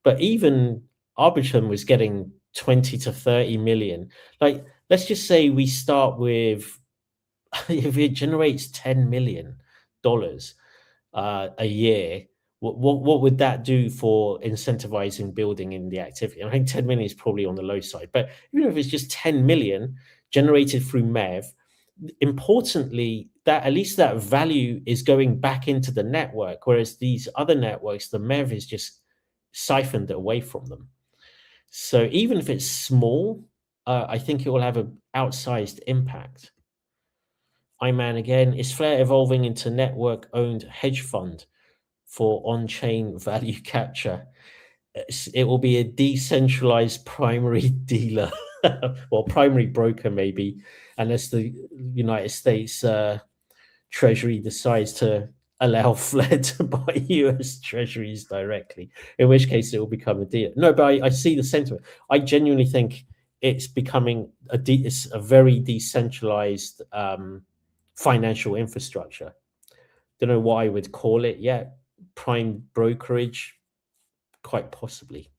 [SPEAKER 1] but even Arbitrum was getting 20 to 30 million. Like, let's just say we start with, if it generates $10 million a year, what would that do for incentivizing building in the activity? I think 10 million is probably on the low side, but even if it's just 10 million generated through MEV, importantly, that at least that value is going back into the network, whereas these other networks, the MEV is just siphoned away from them. So even if it's small, I think it will have an outsized impact. Iman again, is Flare evolving into network-owned hedge fund for on-chain value capture? It will be a decentralized primary dealer or primary broker, maybe, unless the United States Treasury decides to allow Flare to buy US Treasuries directly, in which case it will become a dealer. No, but I see the sentiment. I genuinely think it's becoming it's a very decentralized financial infrastructure. Don't know what I would call it yet. Prime brokerage, quite possibly.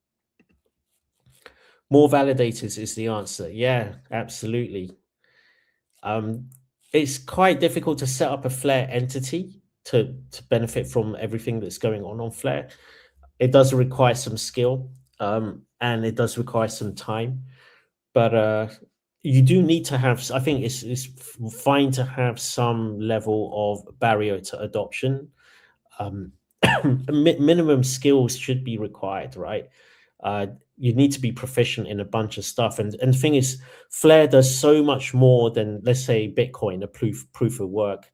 [SPEAKER 1] More validators is the answer. Yeah, absolutely. It's quite difficult to set up a Flare entity to benefit from everything that's going on Flare. It does require some skill, and it does require some time. But you do need to have, I think it's fine to have some level of barrier to adoption. Minimum skills should be required, right? You need to be proficient in a bunch of stuff. And the thing is, Flare does so much more than, let's say, Bitcoin, a proof of work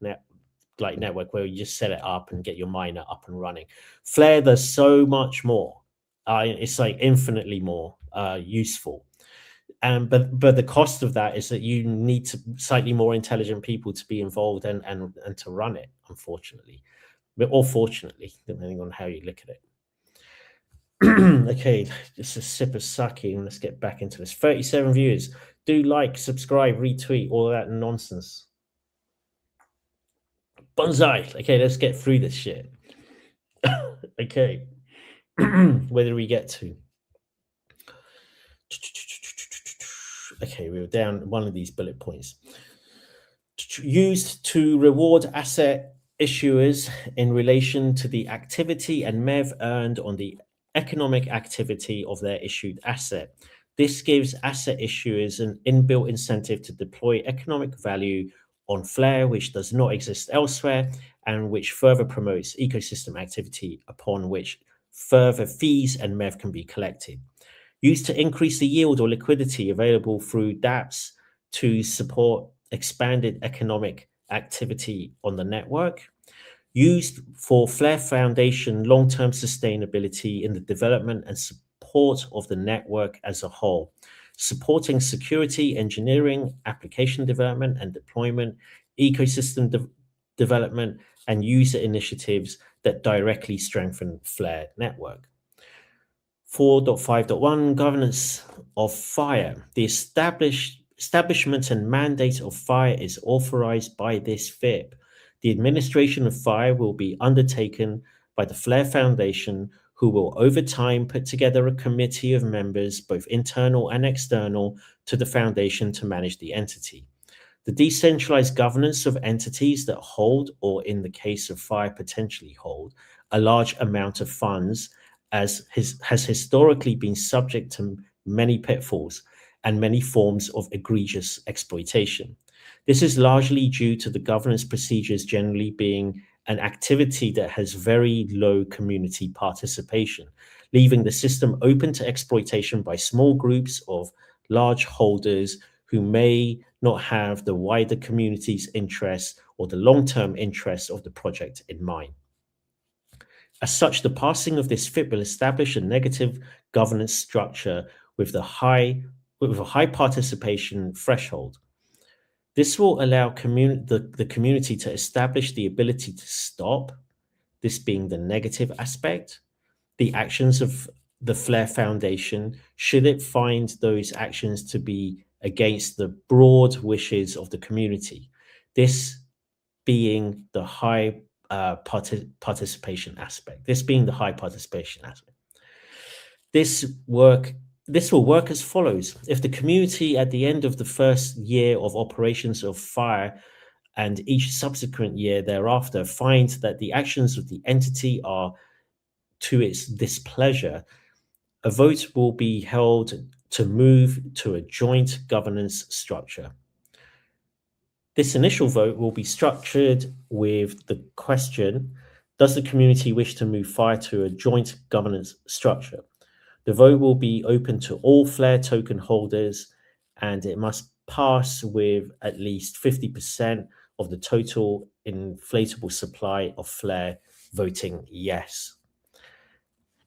[SPEAKER 1] network where you just set it up and get your miner up and running. Flare does so much more. It's like infinitely more useful. But the cost of that is that you need to slightly more intelligent people to be involved and to run it, unfortunately, or fortunately, depending on how you look at it. Okay, just a sip of sake and let's get back into this. 37 viewers. Do like, subscribe, retweet, all that nonsense. Bonsai. Okay, let's get through this shit. Okay. Where did we get to? Okay, we were down one of these bullet points. Used to reward asset issuers in relation to the activity and MEV earned on the economic activity of their issued asset. This gives asset issuers an inbuilt incentive to deploy economic value on Flare, which does not exist elsewhere, and which further promotes ecosystem activity upon which further fees and MEV can be collected. Used to increase the yield or liquidity available through dApps to support expanded economic activity on the network. Used for Flare Foundation long-term sustainability in the development and support of the network as a whole, supporting security, engineering, application development and deployment, ecosystem development, and user initiatives that directly strengthen Flare network. 4.5.1 Governance of FIRE. The establishment and mandate of FIRE is authorized by this FIP. The administration of FIRE will be undertaken by the Flare Foundation, who will over time put together a committee of members, both internal and external, to the foundation to manage the entity. The decentralized governance of entities that hold, or in the case of FIRE potentially hold, a large amount of funds has historically been subject to many pitfalls and many forms of egregious exploitation. This is largely due to the governance procedures generally being an activity that has very low community participation, leaving the system open to exploitation by small groups of large holders who may not have the wider community's interests or the long-term interests of the project in mind. As such, the passing of this FIP will establish a negative governance structure with a high participation threshold. This will allow the community to establish the ability to stop, this being the negative aspect, the actions of the Flair Foundation, should it find those actions to be against the broad wishes of the community. This being the high participation aspect. This being the high participation aspect. This will work as follows. If the community at the end of the first year of operations of FIRE and each subsequent year thereafter finds that the actions of the entity are to its displeasure, a vote will be held to move to a joint governance structure. This initial vote will be structured with the question, does the community wish to move FIRE to a joint governance structure? The vote will be open to all Flare token holders, and it must pass with at least 50% of the total inflatable supply of Flare voting yes.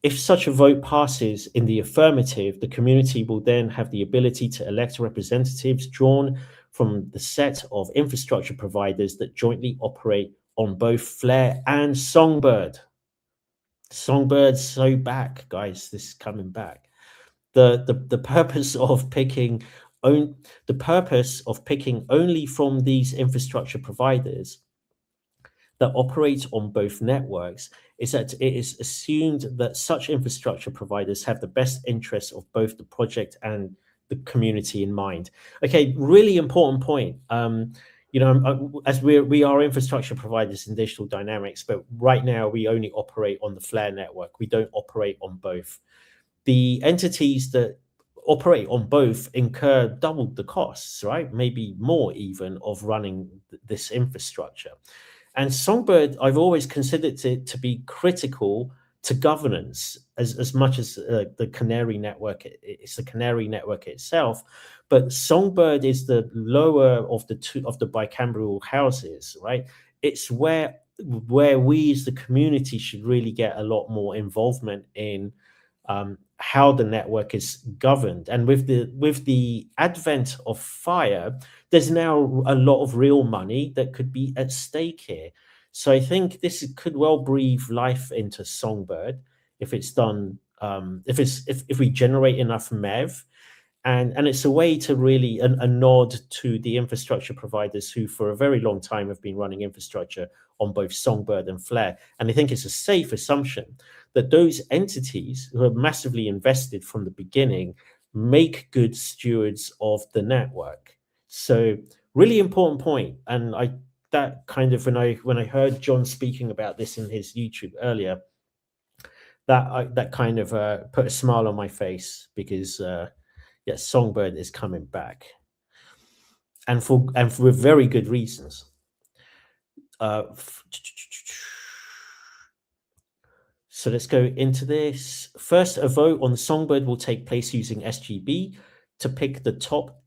[SPEAKER 1] If such a vote passes in the affirmative, the community will then have the ability to elect representatives drawn from the set of infrastructure providers that jointly operate on both Flare and Songbird. Songbird's so back, guys. This is coming back. The purpose of picking only from these infrastructure providers that operate on both networks is that it is assumed that such infrastructure providers have the best interests of both the project and the community in mind. Okay, really important point. As we are infrastructure providers in digital dynamics, but right now we only operate on the Flare network. We don't operate on both. The entities that operate on both incur double the costs, right? Maybe more even of running this infrastructure. And Songbird, I've always considered it to be critical to governance as much as the Canary network. It's the Canary network itself, but Songbird is the lower of the two of the bicameral houses, right? It's where we as the community should really get a lot more involvement in how the network is governed. And with the advent of FIRE, there's now a lot of real money that could be at stake here. So I think this could well breathe life into Songbird if it's done. If we generate enough MEV, and it's a way to really a nod to the infrastructure providers who for a very long time have been running infrastructure on both Songbird and Flare. And I think it's a safe assumption that those entities who are massively invested from the beginning make good stewards of the network. So really important point. And that kind of when I heard John speaking about this in his YouTube earlier, that kind of put a smile on my face because yes, Songbird is coming back, and with very good reasons. So let's go into this. First, a vote on Songbird will take place using SGB to pick the top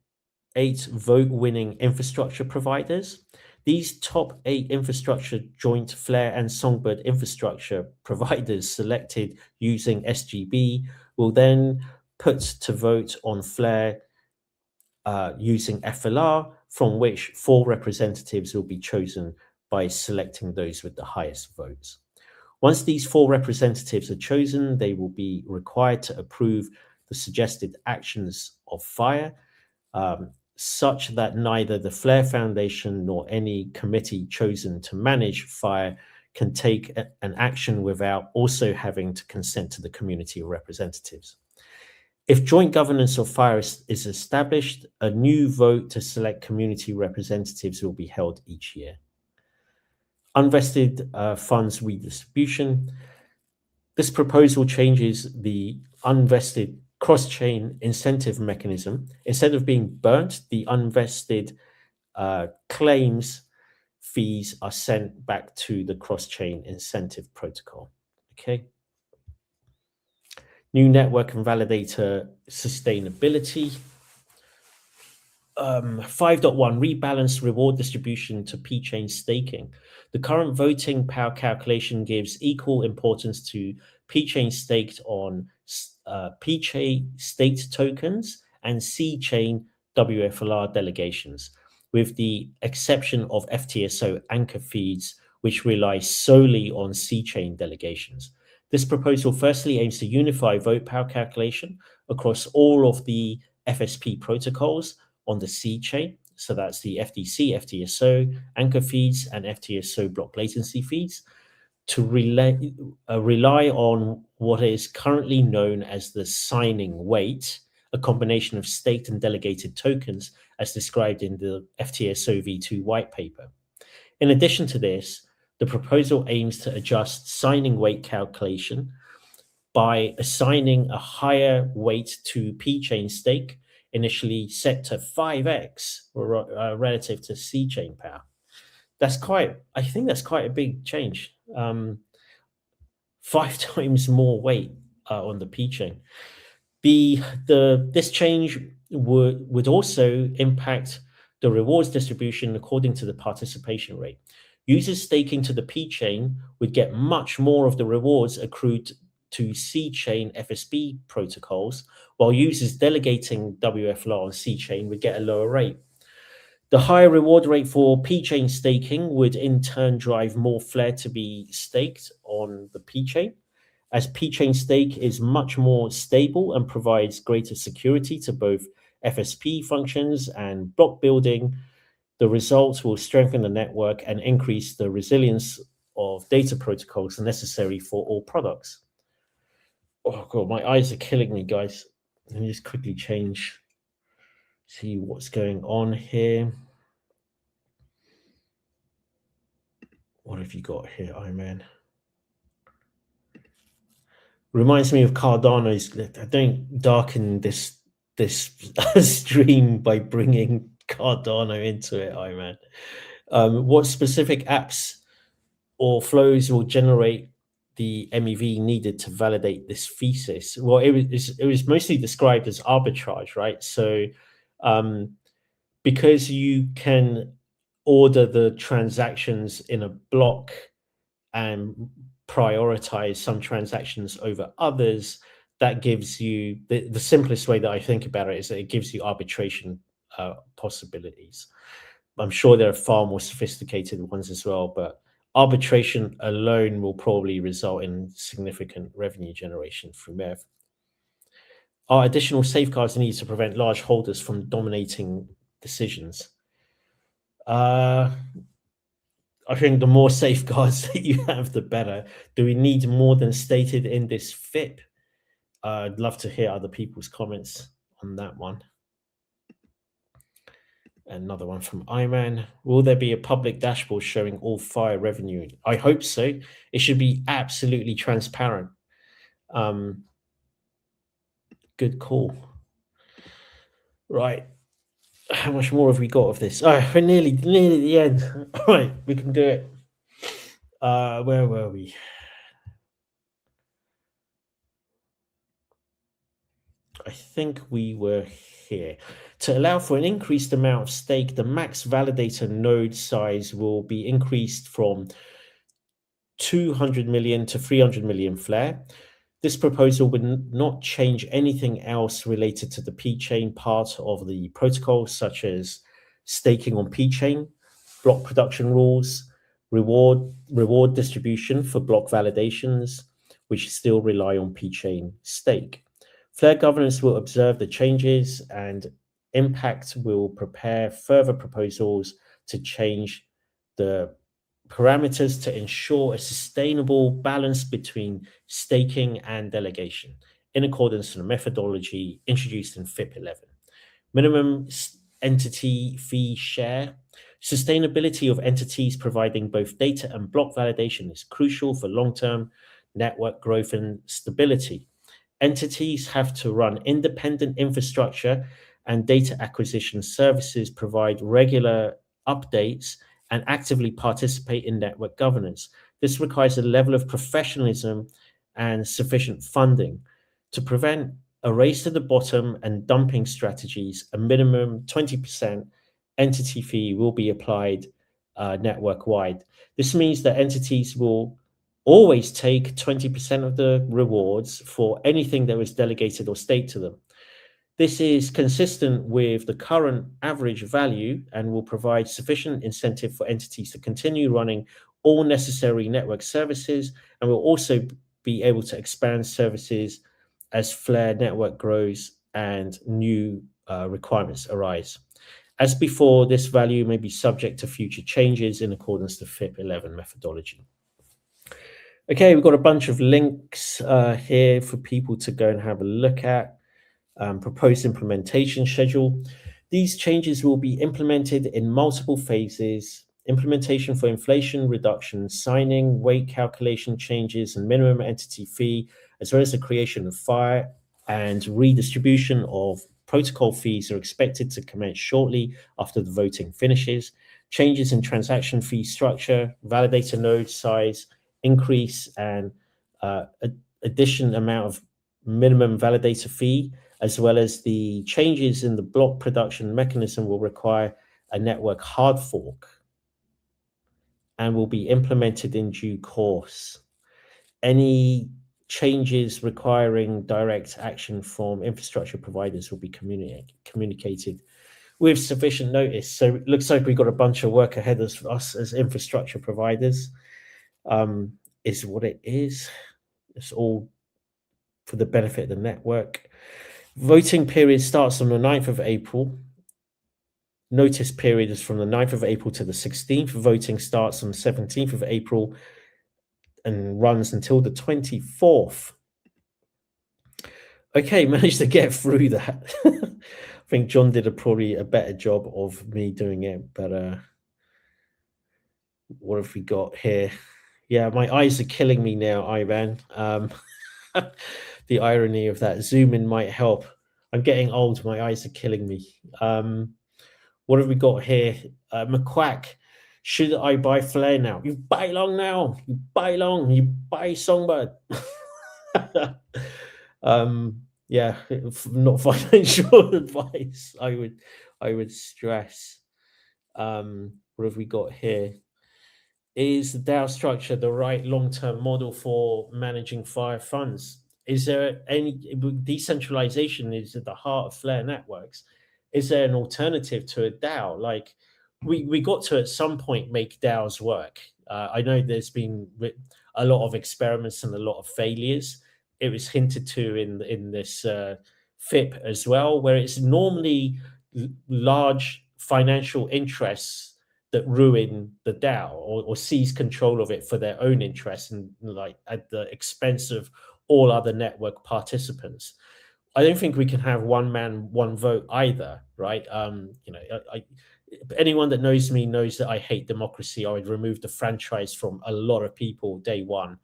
[SPEAKER 1] 8 vote-winning infrastructure providers. These top 8 infrastructure joint Flare and Songbird infrastructure providers selected using SGB will then put to vote on Flare using FLR, from which 4 representatives will be chosen by selecting those with the highest votes. Once these 4 representatives are chosen, they will be required to approve the suggested actions of FIRE, such that neither the Flare Foundation nor any committee chosen to manage FIRE can take an action without also having to consent to the community of representatives. If joint governance of FIRE is established, a new vote to select community representatives will be held each year. Unvested funds redistribution. This proposal changes the unvested cross-chain incentive mechanism. Instead of being burnt, the unvested claims fees are sent back to the cross-chain incentive protocol. Okay. New network and validator sustainability. 5.1 rebalance reward distribution to P-chain staking. The current voting power calculation gives equal importance to P-chain staked on P-chain staked tokens and C-chain WFLR delegations, with the exception of FTSO anchor feeds, which rely solely on C-chain delegations. This proposal firstly aims to unify vote power calculation across all of the FSP protocols on the C chain. So that's the FTC, FTSO anchor feeds, and FTSO block latency feeds to rely on what is currently known as the signing weight, a combination of staked and delegated tokens as described in the FTSO v2 white paper. In addition to this, the proposal aims to adjust signing weight calculation by assigning a higher weight to P-chain stake, initially set to 5x relative to C-chain power. I think that's quite a big change. 5 times more weight on the P-chain. This change would also impact the rewards distribution according to the participation rate. Users staking to the P-chain would get much more of the rewards accrued to C-chain FSP protocols, while users delegating WFLR on C-chain would get a lower rate. The higher reward rate for P-chain staking would in turn drive more flare to be staked on the P-chain, as P-chain stake is much more stable and provides greater security to both FSP functions and block building. The results will strengthen the network and increase the resilience of data protocols necessary for all products. Oh god, my eyes are killing me, guys. Let me just quickly see what's going on here. What have you got here, Iron? Reminds me of Cardano's. I don't darken this stream by bringing Cardano into it, Iron. What specific apps or flows will generate the MEV needed to validate this thesis? Well, it was mostly described as arbitrage, right? So because you can order the transactions in a block and prioritize some transactions over others, that gives you the simplest way that I think about it is that it gives you arbitration possibilities. I'm sure there are far more sophisticated ones as well, but arbitration alone will probably result in significant revenue generation through MEV. Are additional safeguards needed to prevent large holders from dominating decisions? I think the more safeguards that you have, the better. Do we need more than stated in this FIP? I'd love to hear other people's comments on that one. Another one from Iman. Will there be a public dashboard showing all FIRE revenue? I hope so. It should be absolutely transparent. Good call. Right. How much more have we got of this? Oh, we're nearly at the end. All right, we can do it. Where were we? I think we were here. To allow for an increased amount of stake, the max validator node size will be increased from 200 million to 300 million flare. This proposal would not change anything else related to the P-chain part of the protocol, such as staking on P-chain, block production rules, reward distribution for block validations, which still rely on P-chain stake. Flare governance will observe the changes, and Impact will prepare further proposals to change the parameters to ensure a sustainable balance between staking and delegation in accordance with the methodology introduced in FIP 11. Minimum entity fee share. Sustainability of entities providing both data and block validation is crucial for long-term network growth and stability. Entities have to run independent infrastructure, and data acquisition services provide regular updates and actively participate in network governance. This requires a level of professionalism and sufficient funding. To prevent a race to the bottom and dumping strategies, a minimum 20% entity fee will be applied network wide. This means that entities will always take 20% of the rewards for anything that was delegated or staked to them. This is consistent with the current average value and will provide sufficient incentive for entities to continue running all necessary network services, and will also be able to expand services as Flare network grows and new requirements arise. As before, this value may be subject to future changes in accordance to FIP 11 methodology. Okay, we've got a bunch of links here for people to go and have a look at. Proposed implementation schedule. These changes will be implemented in multiple phases: implementation for inflation reduction, signing, weight calculation changes, and minimum entity fee, as well as the creation of FIRE and redistribution of protocol fees are expected to commence shortly after the voting finishes. Changes in transaction fee structure, validator node size, increase and addition amount of minimum validator fee, as well as the changes in the block production mechanism will require a network hard fork and will be implemented in due course. Any changes requiring direct action from infrastructure providers will be communicated with sufficient notice. So it looks like we've got a bunch of work ahead of us as infrastructure providers, is what it is. It's all for the benefit of the network. Voting period starts on the 9th of April. Notice period is from the 9th of April to the 16th. Voting starts on the 17th of April and runs until the 24th. Okay, managed to get through that. I think John did probably a better job of me doing it, but what have we got here? Yeah, my eyes are killing me now, Ivan. The irony of that. Zooming might help. I'm getting old. My eyes are killing me. What have we got here? McQuack. Should I buy Flare now? You buy long now. You buy long. You buy Songbird. Yeah, not financial advice. I would stress. What have we got here? Is the DAO structure the right long-term model for managing FIRE funds? Is there any decentralization is at the heart of Flare networks? Is there an alternative to a DAO? Like we got to at some point make DAOs work. I know there's been a lot of experiments and a lot of failures. It was hinted to in this FIP as well, where it's normally large financial interests that ruin the DAO or seize control of it for their own interests and like at the expense of all other network participants. I don't think we can have one man, one vote either, right? Anyone that knows me knows that I hate democracy. I would remove the franchise from a lot of people day one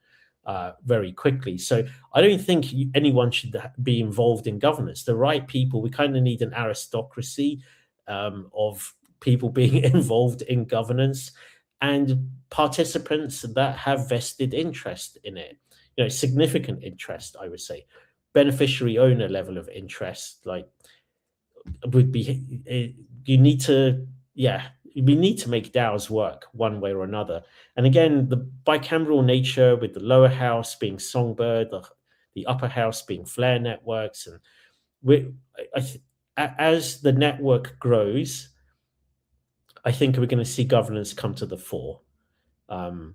[SPEAKER 1] very quickly. So I don't think anyone should be involved in governance. The right people, we kind of need an aristocracy of people being involved in governance and participants that have vested interest in it, significant interest, I would say, beneficiary owner level of interest, like would be, we need to make DAOs work one way or another. And again, the bicameral nature with the lower house being Songbird, the upper house being Flare networks, and as the network grows, I think we're going to see governance come to the fore. And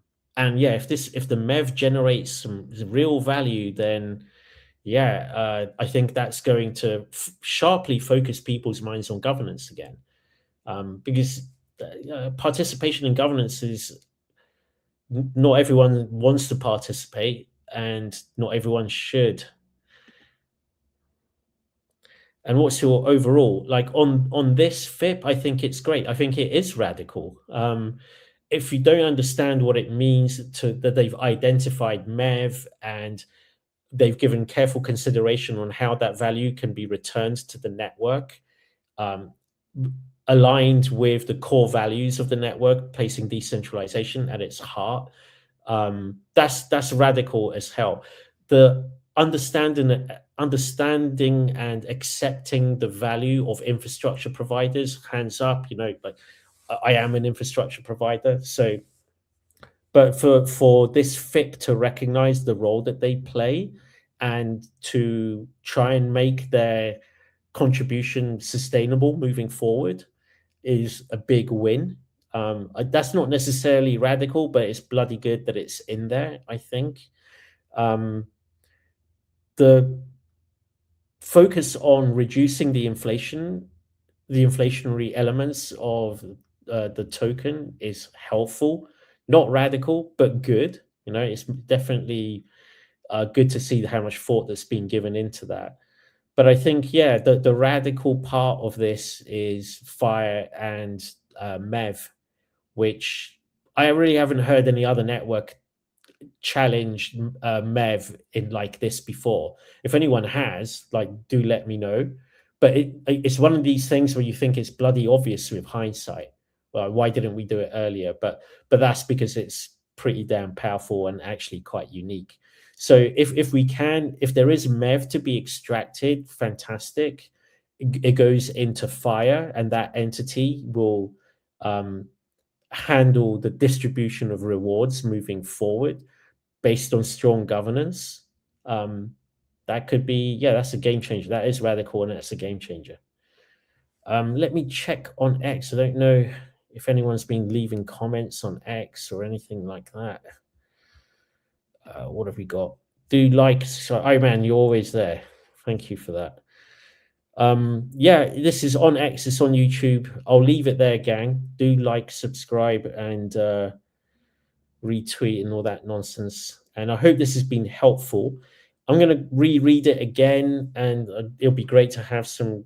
[SPEAKER 1] yeah, if the MEV generates some real value, then I think that's going to sharply focus people's minds on governance again. Because participation in governance is not everyone wants to participate, and not everyone should. And what's your overall like on this FIP? I think it's great. I think it is radical. If you don't understand what it means that they've identified MEV and they've given careful consideration on how that value can be returned to the network, aligned with the core values of the network, placing decentralization at its heart, that's radical as hell. The understanding understanding and accepting the value of infrastructure providers. Hands up, like I am an infrastructure provider. So, but for this FIP to recognize the role that they play and to try and make their contribution sustainable moving forward is a big win. That's not necessarily radical, but it's bloody good that it's in there, I think. The focus on reducing the inflationary elements of the token is helpful, not radical, but good. It's definitely good to see how much thought that's been given into that. But I think, yeah, the radical part of this is Fire and Mev, which I really haven't heard any other network challenge Mev in like this before. If anyone has, like, do let me know. But it's one of these things where you think it's bloody obvious with hindsight. Well, why didn't we do it earlier? But that's because it's pretty damn powerful and actually quite unique. So if there is Mev to be extracted, fantastic. It goes into Fire, and that entity will handle the distribution of rewards moving forward based on strong governance. That could be, yeah, that's a game changer. That is radical, and that's a game changer. Let me check on X. I don't know if anyone's been leaving comments on X or anything like that. What have we got? Do like, so, oh man, you're always there. Thank you for that. Yeah, this is on X, it's on YouTube. I'll leave it there, gang. Do like, subscribe, and retweet and all that nonsense. And I hope this has been helpful. I'm going to reread it again, and it'll be great to have a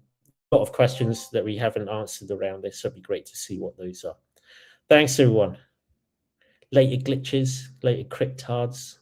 [SPEAKER 1] lot of questions that we haven't answered around this. So it'll be great to see what those are. Thanks, everyone. Later glitches, later cryptards.